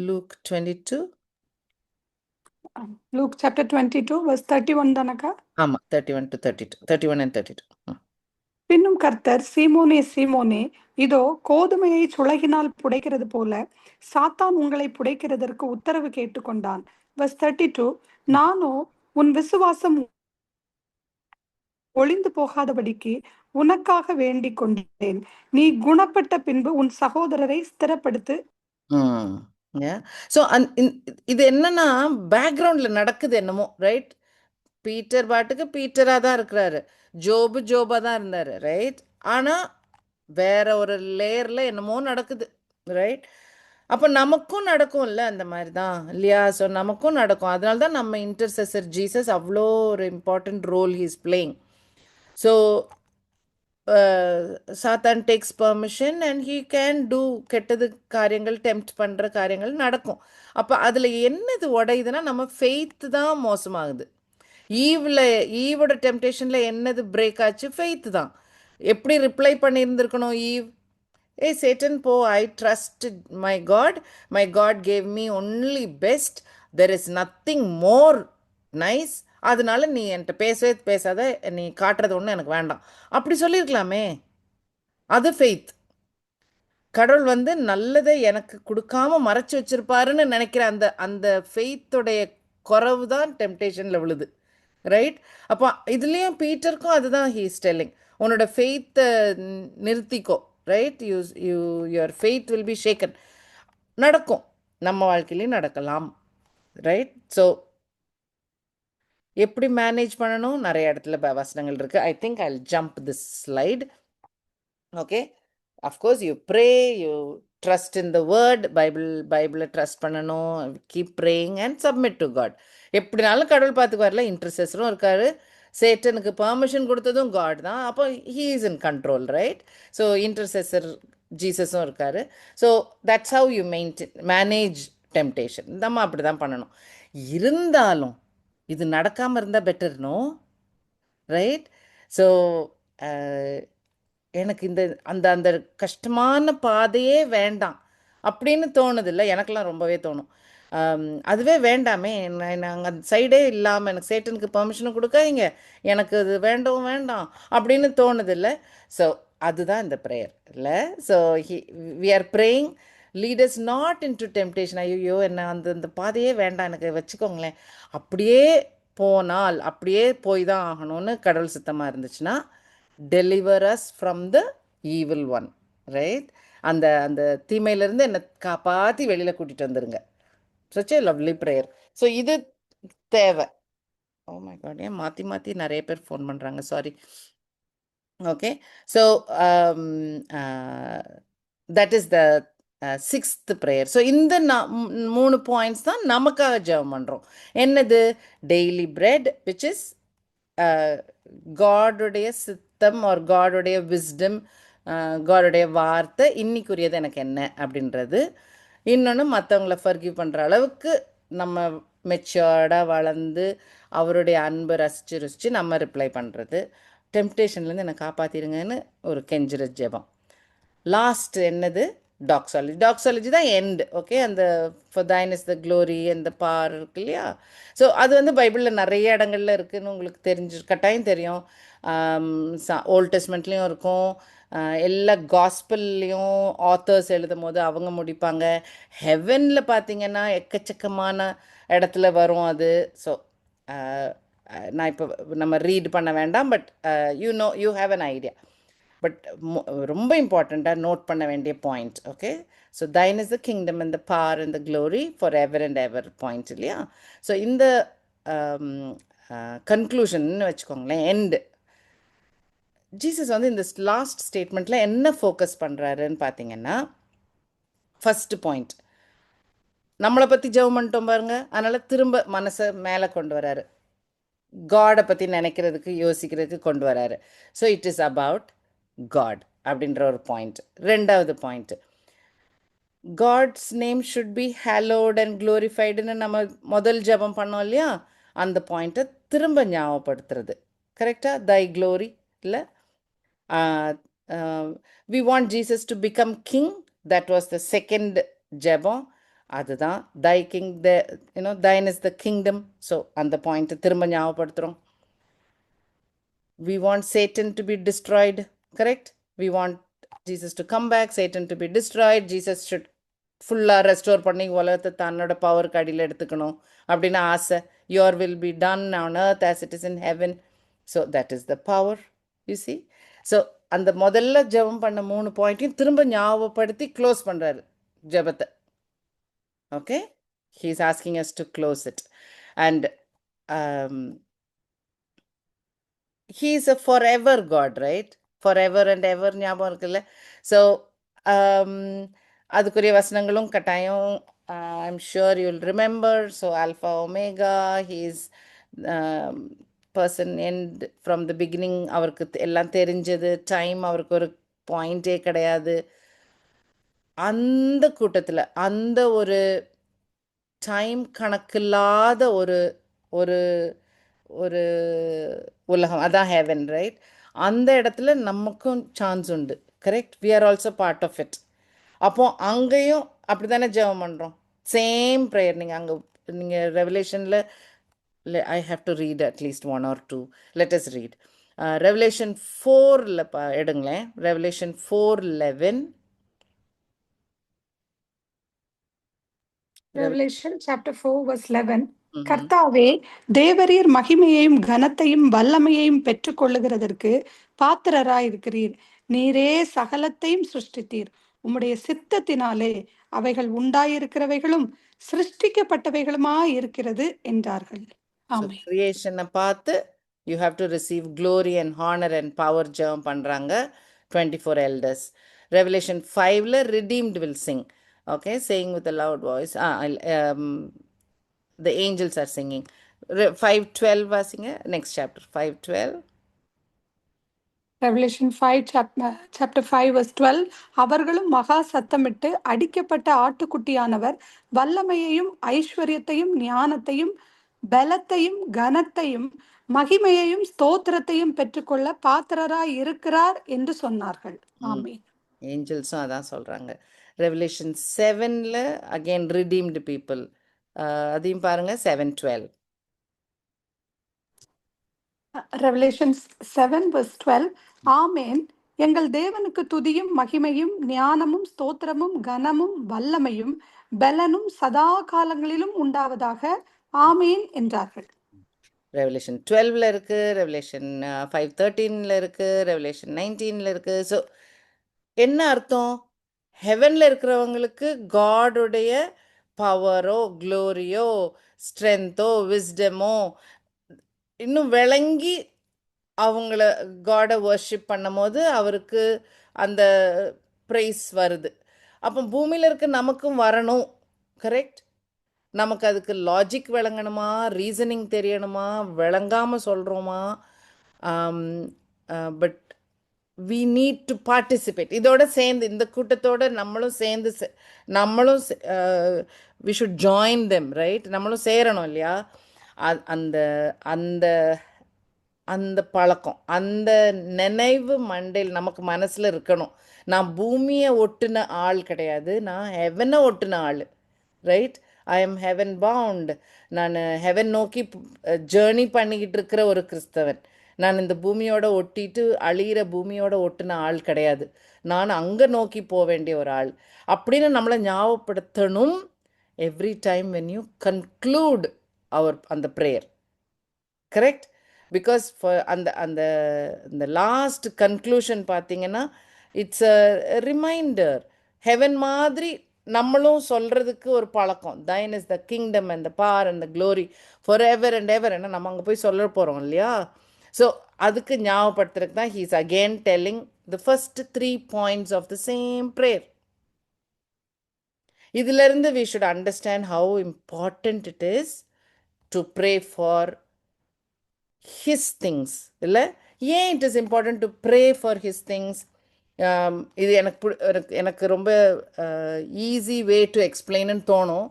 S1: Luke 22.
S2: Luke chapter 22 verse 31 தானக்கா?
S1: ஆமாம், 31-32, 31 and 32.
S2: பின்னும் கர்த்தர், சீமோனே சீமோனே, இதோ கோதுமையை சுளகினால் புடைக்கிறது போல சாத்தான் உங்களை புடைக்கிறதற்கு உத்தரவு கேட்டுக்கொண்டான். verse 32, நானோ உன் விசுவாசம் ஒளிந்து போகாதபடிக்கு உனக்காக வேண்டிக் கொண்டேன். நீ குணப்பட்ட பின்பு உன் சகோதரரை ஸ்திரப்படுத்து.
S1: ஸோ இது என்னன்னா பேக்ரவுண்டில் நடக்குது என்னமோ, ரைட்? பீட்டர் பாட்டுக்கு பீட்டராக தான் இருக்கிறாரு, ஜோபாக தான் இருந்தார், ரைட்? ஆனால் வேற ஒரு லேயரில் என்னமோ நடக்குது, ரைட்? அப்போ நமக்கும் நடக்கும்ல அந்த மாதிரி தான், இல்லையா? ஸோ நமக்கும் நடக்கும். அதனால தான் நம்ம இன்டர்செசர் ஜீசஸ் அவ்வளோ ஒரு important role he is playing. So சாத்தான் takes permission and he can do கெட்டது காரியங்கள், டெம்ப்ட் பண்ணுற காரியங்கள் நடக்கும். அப்போ அதில் என்னது உடையுதுன்னா நம்ம ஃபெய்த்து தான் மோசமாகுது. ஈவோட டெம்டேஷனில் என்னது பிரேக் ஆச்சு? ஃபெய்த்து தான். எப்படி ரிப்ளை பண்ணியிருந்துருக்கணும் ஈவ்? ஏய் சேட்டன் போ, I trust my God gave me only best, there is nothing more nice, அதனால நீ என்கிட்ட பேசவே பேசாத, நீ காட்டுறது ஒன்று எனக்கு வேண்டாம், அப்படி சொல்லியிருக்கலாமே. அது ஃபெய்த். கடவுள் வந்து நல்லதை எனக்கு கொடுக்காம மறைச்சி வச்சிருப்பாருன்னு நினைக்கிற அந்த அந்த ஃபெய்த்தோடைய குறவு தான் டெம்டேஷனில் விழுது, ரைட்? அப்போ இதுலேயும் பீட்டருக்கும் அதுதான் ஹீ இஸ் டெல்லிங், உன்னோட ஃபெய்த்தை நிறுத்திக்கோ, right? Your faith will be shaken. நடக்கும், நம்ம வாழ்க்கையிலையும் நடக்கலாம், ரைட்? ஸோ எப்படி மேனேஜ் பண்ணணும்? நிறைய இடத்துல வசனங்கள் இருக்குது. I think I jump this slide. Okay, of course you pray, you trust in the word, பைபிளை ட்ரஸ்ட் பண்ணணும், keep praying and submit to God. எப்படினாலும் கடவுள் பார்த்துக்குவார்ல. இன்டர்செஸரும் இருக்காரு, சேட்டனுக்கு பெர்மிஷன் கொடுத்ததும் காட் தான், அப்போ he is in control, right? So intercessor ஜீசஸும் இருக்காரு. So that's how you manage temptation. நம்ம அப்படி தான் பண்ணணும். இருந்தாலும் இது நடக்காமல் இருந்தால் பெட்டர்னோ, ரைட்? ஸோ எனக்கு இந்த அந்த அந்த கஷ்டமான பாதையே வேண்டாம் அப்படின்னு தோணுதில்லை? எனக்கெல்லாம் ரொம்பவே தோணும். அதுவே வேண்டாமே, நாங்கள் அந்த சைடே இல்லாமல் எனக்கு சேட்டனுக்கு பெர்மிஷனும் கொடுக்காதீங்க, எனக்கு அது வேண்டாம் வேண்டாம் அப்படின்னு தோணுதில்லை? ஸோ அதுதான் இந்த ப்ரேயர் இல்லை? So we are praying lead us not in to temptation. ஐயோ என்ன அந்த அந்த பாதையே வேண்டாம் எனக்கு, வச்சுக்கோங்களேன். அப்படியே போனால் அப்படியே போய் தான் ஆகணும்னு கடவுள் சித்தமாக இருந்துச்சுன்னா, deliver as from the evil one, right? அந்த அந்த தீமையிலேருந்து என்னை காப்பாற்றி வெளியில் கூட்டிகிட்டு வந்துடுங்க. such a lovely prayer. So இது தேவை. ஓ மை காட், ஏன் மாற்றி மாற்றி நிறைய பேர் ஃபோன் பண்ணுறாங்க, sorry. Okay, so that is the sixth prayer. So இந்த 3 பாயிண்ட்ஸ் தான் நமக்காக ஜெபம் பண்ணுறோம். என்னது? டெய்லி பிரெட், விச் இஸ் காடுடைய சித்தம் ஆர் காடுடைய விஸ்டம், காடுடைய வார்த்தை, இன்னைக்குரியது எனக்கு என்ன அப்படின்றது. இன்னொன்று, மற்றவங்கள ஃபர்கிவ் பண்ணுற அளவுக்கு நம்ம மெச்சூர்டாக வளர்ந்து அவருடைய அன்பை ரசித்து நம்ம ரிப்ளை பண்ணுறது. டெம்ப்டேஷன்லேருந்து என்னை காப்பாற்றிடுங்கன்னு ஒரு கெஞ்சுற ஜெபம். லாஸ்ட் என்னது? டாக்ஸாலஜி தான் எண்டு. ஓகே, அந்த for thine is the glory and the power இருக்கு இல்லையா? ஸோ அது வந்து பைபிளில் நிறைய இடங்கள்ல இருக்குதுன்னு உங்களுக்கு கட்டாயம் தெரியும். ஓல்ட் டெஸ்ட்மெண்ட்லேயும் இருக்கும், எல்லா காஸ்பல்லையும் ஆத்தர்ஸ் எழுதும் போது அவங்க முடிப்பாங்க. ஹெவனில் பார்த்தீங்கன்னா எக்கச்சக்கமான இடத்துல வரும் அது. ஸோ நான் இப்போ நம்ம ரீட் பண்ண வேண்டாம், but you have an idea. But ரொம்ப இம்பார்ட்டண்ட்டாக நோட் பண்ண வேண்டிய point. Okay, so thine is the kingdom and the power and the glory for ever and ever point இல்லையா? ஸோ இந்த கன்க்ளூஷன் வச்சுக்கோங்களேன், எண்டு. ஜீசஸ் வந்து இந்த லாஸ்ட் ஸ்டேட்மெண்ட்டில் என்ன ஃபோக்கஸ் பண்ணுறாருன்னு பார்த்தீங்கன்னா, ஃபஸ்ட்டு பாயிண்ட், நம்மளை பற்றி ஜெபம் பண்ணிட்டோம் பாருங்க, அதனால் திரும்ப மனசை மேலே கொண்டு வராரு, காடை பற்றி நினைக்கிறதுக்கு யோசிக்கிறதுக்கு கொண்டு வராரு. So it is about God அப்படின்ற ஒரு பாயிண்ட். ரெண்டாவது point, God's name should be hallowed and க்ளோரிஃபைடுன்னு நம்ம முதல் ஜெபம் பண்ணோம் இல்லையா, அந்த பாயிண்ட்டை திரும்ப ஞாபகப்படுத்துறது. கரெக்டாக? தை க்ளோரி இல்லை, we want Jesus to become king, that was the second ஜெபம். அதுதான் thy king, the thine is the kingdom. So அந்த பாயிண்ட்டை திரும்ப ஞாபகப்படுத்துகிறோம். We want Satan to be destroyed. Correct? We want Jesus to come back, Satan to be destroyed. Jesus should ஃபுல்லாக restore பண்ணி உலகத்தை தன்னோட பவருக்கு அடியில் எடுத்துக்கணும் அப்படின்னு ஆசை. Your will be done on earth as it is in heaven. So that is the power, you see. So அந்த முதல்ல ஜெபம் பண்ண 3 பாயிண்ட்டையும் திரும்ப ஞாபகப்படுத்தி க்ளோஸ் பண்ணுறாரு ஜெபத்தை. Okay, he is asking us to close it. And he is a forever God, right? Forever and ever ஞாபகம் இருக்குல்ல. ஸோ அதுக்குரிய வசனங்களும் கட்டாயம் I'm sure you will remember. So alpha omega, he is person end from the beginning. அவருக்கு எல்லாம் தெரிஞ்சது. Time அவருக்கு ஒரு பாயிண்டே கிடையாது. அந்த கூட்டத்தில் அந்த ஒரு டைம் கணக்கில்லாத ஒரு ஒரு ஒரு உலகம், அதான் ஹெவன், ரைட்? அந்த இடத்துல நமக்கும் சான்ஸ் உண்டு. Correct? We are also part of it. அப்போ அங்கேயும் அப்படி தானே ஜெபம் பண்ணுறோம். Same prayer. நீங்கள் ரெவலேஷனில், I have to read at least 1 or 2. Let us read. Revelation 4 எடுங்களேன். Revelation 4:11.
S2: Revelation chapter 4 verse 11. கர்த்தாவே, தேவரீர் மகிமையையும் கனத்தையும் வல்லமையையும் பெற்றுக்கொள்ளுகிறதற்கு பாத்திரராயிருக்கிறீர். நீரே சகலத்தையும் சிருஷ்டித்தீர். உம்முடைய சித்தத்தினாலே அவைகள் உண்டாயிருக்கிறவைகளும் சிருஷ்டிக்கப்பட்டவைகளுமாய் இருக்கிறது என்றார்கள். ஆமென்.
S1: கிரியேஷனை பார்த்து you have to receive glory and honor and power ஜெபம் பண்ணுறாங்க 24 elders. Revelation 5ல redeemed will sing. Okay, saying with a loud voice. The angels are singing. 5:12 வாசிங்க. Next chapter 5:12.
S2: Revelation 5 chapter 5 verse 12. அவர்களும் மகா சத்தமிட்டு அடிக்கப்பட்ட ஆட்டுக்குட்டியானவர் வல்லமையையும் ஐஸ்வர்யத்தையும் ஞானத்தையும் பலத்தையும் கனத்தையும் மகிமையையும் ஸ்தோத்திரத்தையும் பெற்றுக்கொள்ள பாத்திரராய் இருக்கிறார் என்று சொன்னார்கள். ஆமென்.
S1: ஏஞ்சல்ஸும் அதான் சொல்றாங்க. ரெவலேஷன் 7ல அகைன் redeemed people. அதையும் பாருங்க 7:12.
S2: Revelation 7 verse 12. ஆமென். எங்கள் தேவனுக்கு துதியும் மகிமையும் ஞானமும் ஸ்தோத்திரமும் கனமும் வல்லமையும் பலனும் சதா காலங்களிலும் உண்டாவதாக. ஆமென் என்றார்கள்.
S1: ரெவலேஷன் 12ல இருக்கு, ரெவலேஷன் 5:13ல இருக்கு, ரெவலேஷன் 19ல இருக்கு. ஸோ என்ன அர்த்தம்? ஹெவன்ல இருக்கிறவங்களுக்கு காடுடைய பவரோ க்ளோரியோ ஸ்ட்ரென்த்தோ விஸ்டமோ இன்னும் விளங்கி அவங்கள காடை வர்ஷிப் பண்ணும் போது அவருக்கு அந்த ப்ரைஸ் வருது. அப்போ பூமியில் இருக்க நமக்கும் வரணும். கரெக்ட்? நமக்கு அதுக்கு லாஜிக் விளங்கணுமா, ரீசனிங் தெரியணுமா, விளங்காமல் சொல்கிறோமா? But we need to participate. இதோட சேர்ந்து இந்த கூட்டத்தோடு நம்மளும் சேர்ந்து we should join them, right? நம்மளும் சேரணும் இல்லையா? அந்த அந்த அந்த பழக்கம், அந்த நினைவு மண்டையில் நமக்கு மனசில் இருக்கணும். நான் பூமியை ஒட்டுன ஆள் கிடையாது, நான் ஹெவனை ஒட்டுன ஆள், right? I am heaven bound. நான் ஹெவன் நோக்கி ஜேர்னி பண்ணிக்கிட்டு இருக்கிற ஒரு கிறிஸ்தவன். நான் இந்த பூமியோட ஒட்டிட்டு அழிகிற பூமியோட ஒட்டுன ஆள் கிடையாது. நான் அங்கே நோக்கி போக வேண்டிய ஒரு ஆள் அப்படின்னு நம்மளை ஞாபகப்படுத்தணும் every time when you conclude அந்த ப்ரேயர். கரெக்ட்? பிகாஸ் அந்த லாஸ்ட் கன்க்ளூஷன் பார்த்தீங்கன்னா இட்ஸ் அ ரிமைண்டர். ஹெவன் மாதிரி நம்மளும் சொல்கிறதுக்கு ஒரு பழக்கம். thine is the kingdom and the power and the glory forever and ever. ஏன்னா நம்ம அங்கே போய் சொல்ல போகிறோம் இல்லையா? ஸோ அதுக்கு ஞாபகப்படுத்துறதுக்கு தான் he is again telling the first 3 points of the same prayer. இதிலிருந்து we should understand how important it is to pray for his things. இல்லை ஏன் it is important to pray for his things? இது எனக்கு ரொம்ப easy way to எக்ஸ்பிளைன்னு தோணும்.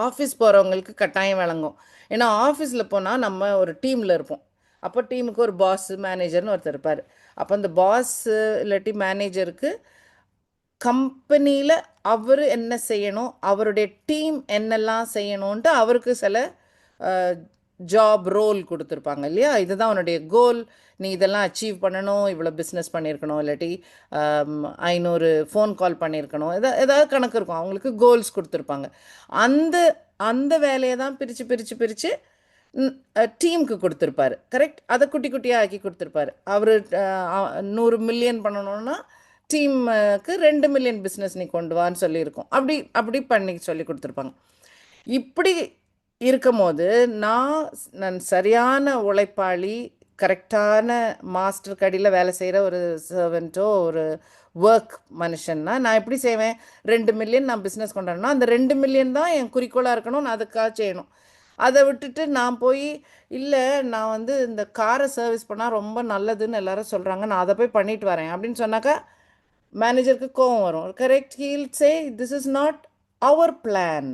S1: Office போகிறவங்களுக்கு கட்டாயம் விளங்கும். ஏன்னா ஆஃபீஸில் போனால் நம்ம ஒரு டீமில் இருப்போம். அப்போ டீமுக்கு ஒரு பாஸு மேனேஜர்னு ஒருத்தர் இருப்பார். அப்போ அந்த பாஸு இல்லாட்டி மேனேஜருக்கு கம்பெனியில் அவர் என்ன செய்யணும், அவருடைய டீம் என்னெல்லாம் செய்யணுன்ட்டு அவருக்கு சில ஜாப் ரோல் கொடுத்துருப்பாங்க இல்லையா? இதுதான் அவனுடைய கோல், நீ இதெல்லாம் அச்சீவ் பண்ணணும், இவ்வளோ பிஸ்னஸ் பண்ணியிருக்கணும், இல்லாட்டி 500 ஃபோன் கால் பண்ணியிருக்கணும், ஏதாவது கணக்கு இருக்கும். அவங்களுக்கு கோல்ஸ் கொடுத்துருப்பாங்க. அந்த அந்த வேலையை தான் பிரித்து டீமுக்கு கொடுத்துருப்பாரு. கரெக்ட்? அதை குட்டி குட்டியாக ஆக்கி கொடுத்துருப்பாரு. அவர் 100 மில்லியன் பண்ணணுன்னா டீமுக்கு 2 மில்லியன் பிஸ்னஸ் நீ கொண்டு வான்னு சொல்லியிருக்கோம். அப்படி பண்ணி சொல்லி கொடுத்துருப்பாங்க. இப்படி இருக்கும் போது நான் சரியான உழைப்பாளி, கரெக்டான மாஸ்டர் கடியில் வேலை செய்கிற ஒரு சர்வெண்ட்டோ ஒரு ஒர்க் மனுஷன்னா நான் எப்படி செய்வேன்? 2 மில்லியன் நான் பிஸ்னஸ் கொண்டாடணும்னா அந்த 2 மில்லியன் தான் என் குறிக்கோளாக இருக்கணும், நான் அதுக்காக செய்யணும். அதை விட்டுட்டு நான் போய் இல்லை நான் வந்து இந்த காரை சர்வீஸ் பண்ணால் ரொம்ப நல்லதுன்னு எல்லாரும் சொல்கிறாங்க, நான் அதை போய் பண்ணிட்டு வரேன் அப்படின்னு சொன்னாக்கா மேனேஜருக்கு கோவம் வரும். Correct? He'll say this is not our plan.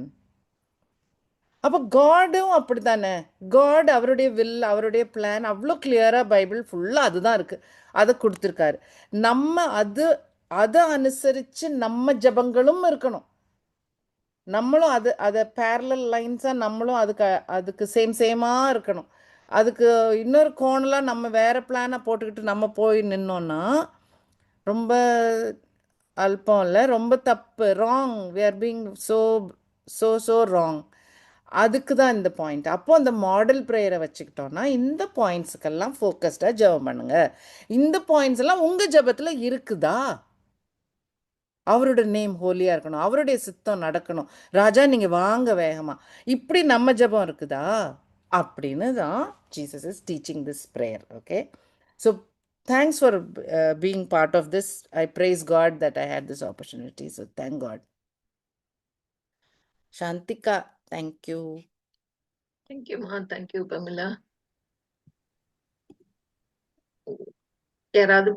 S1: அப்போ காடும் அப்படி தானே. காட் அவருடைய வில், அவருடைய பிளான் அவ்வளோ கிளியராக பைபிள் ஃபுல்லாக அதுதான் இருக்குது, அதை கொடுத்துருக்காரு. நம்ம அதை அனுசரித்து நம்ம ஜபங்களும் இருக்கணும். நம்மளும் அதை பேரலல் லைன்ஸாக நம்மளும் அதுக்கு சேமாக இருக்கணும். அதுக்கு இன்னொரு கோணலாக நம்ம வேறு பிளானை போட்டுக்கிட்டு நம்ம போய் நின்னோன்னா ரொம்ப அல்பம் இல்லை, ரொம்ப தப்பு, wrong. We are being so wrong. அதுக்கு தான் இந்த பாயிண்ட். அப்போ அந்த மாடல் ப்ரேயரை வச்சுக்கிட்டோன்னா இந்த பாயிண்ட்ஸுக்கெல்லாம் ஃபோக்கஸ்டாக ஜெபம் பண்ணுங்க. இந்த பாயிண்ட்ஸ் எல்லாம் உங்கள் ஜெபத்தில் இருக்குதா? அவரோட நேம் ஹோலியாக இருக்கணும், அவருடைய சித்தம் நடக்கணும், ராஜா நீங்கள் வாங்க வேகமாக, இப்படி நம்ம ஜெபம் இருக்குதா அப்படின்னு தான் Jesus is teaching this prayer. Okay, so thanks for being part of this. I praise God that I had this opportunity. So thank God. Shanthika, thank you.
S3: தேங்க்யூமா. Thank you Pamela. யாராவது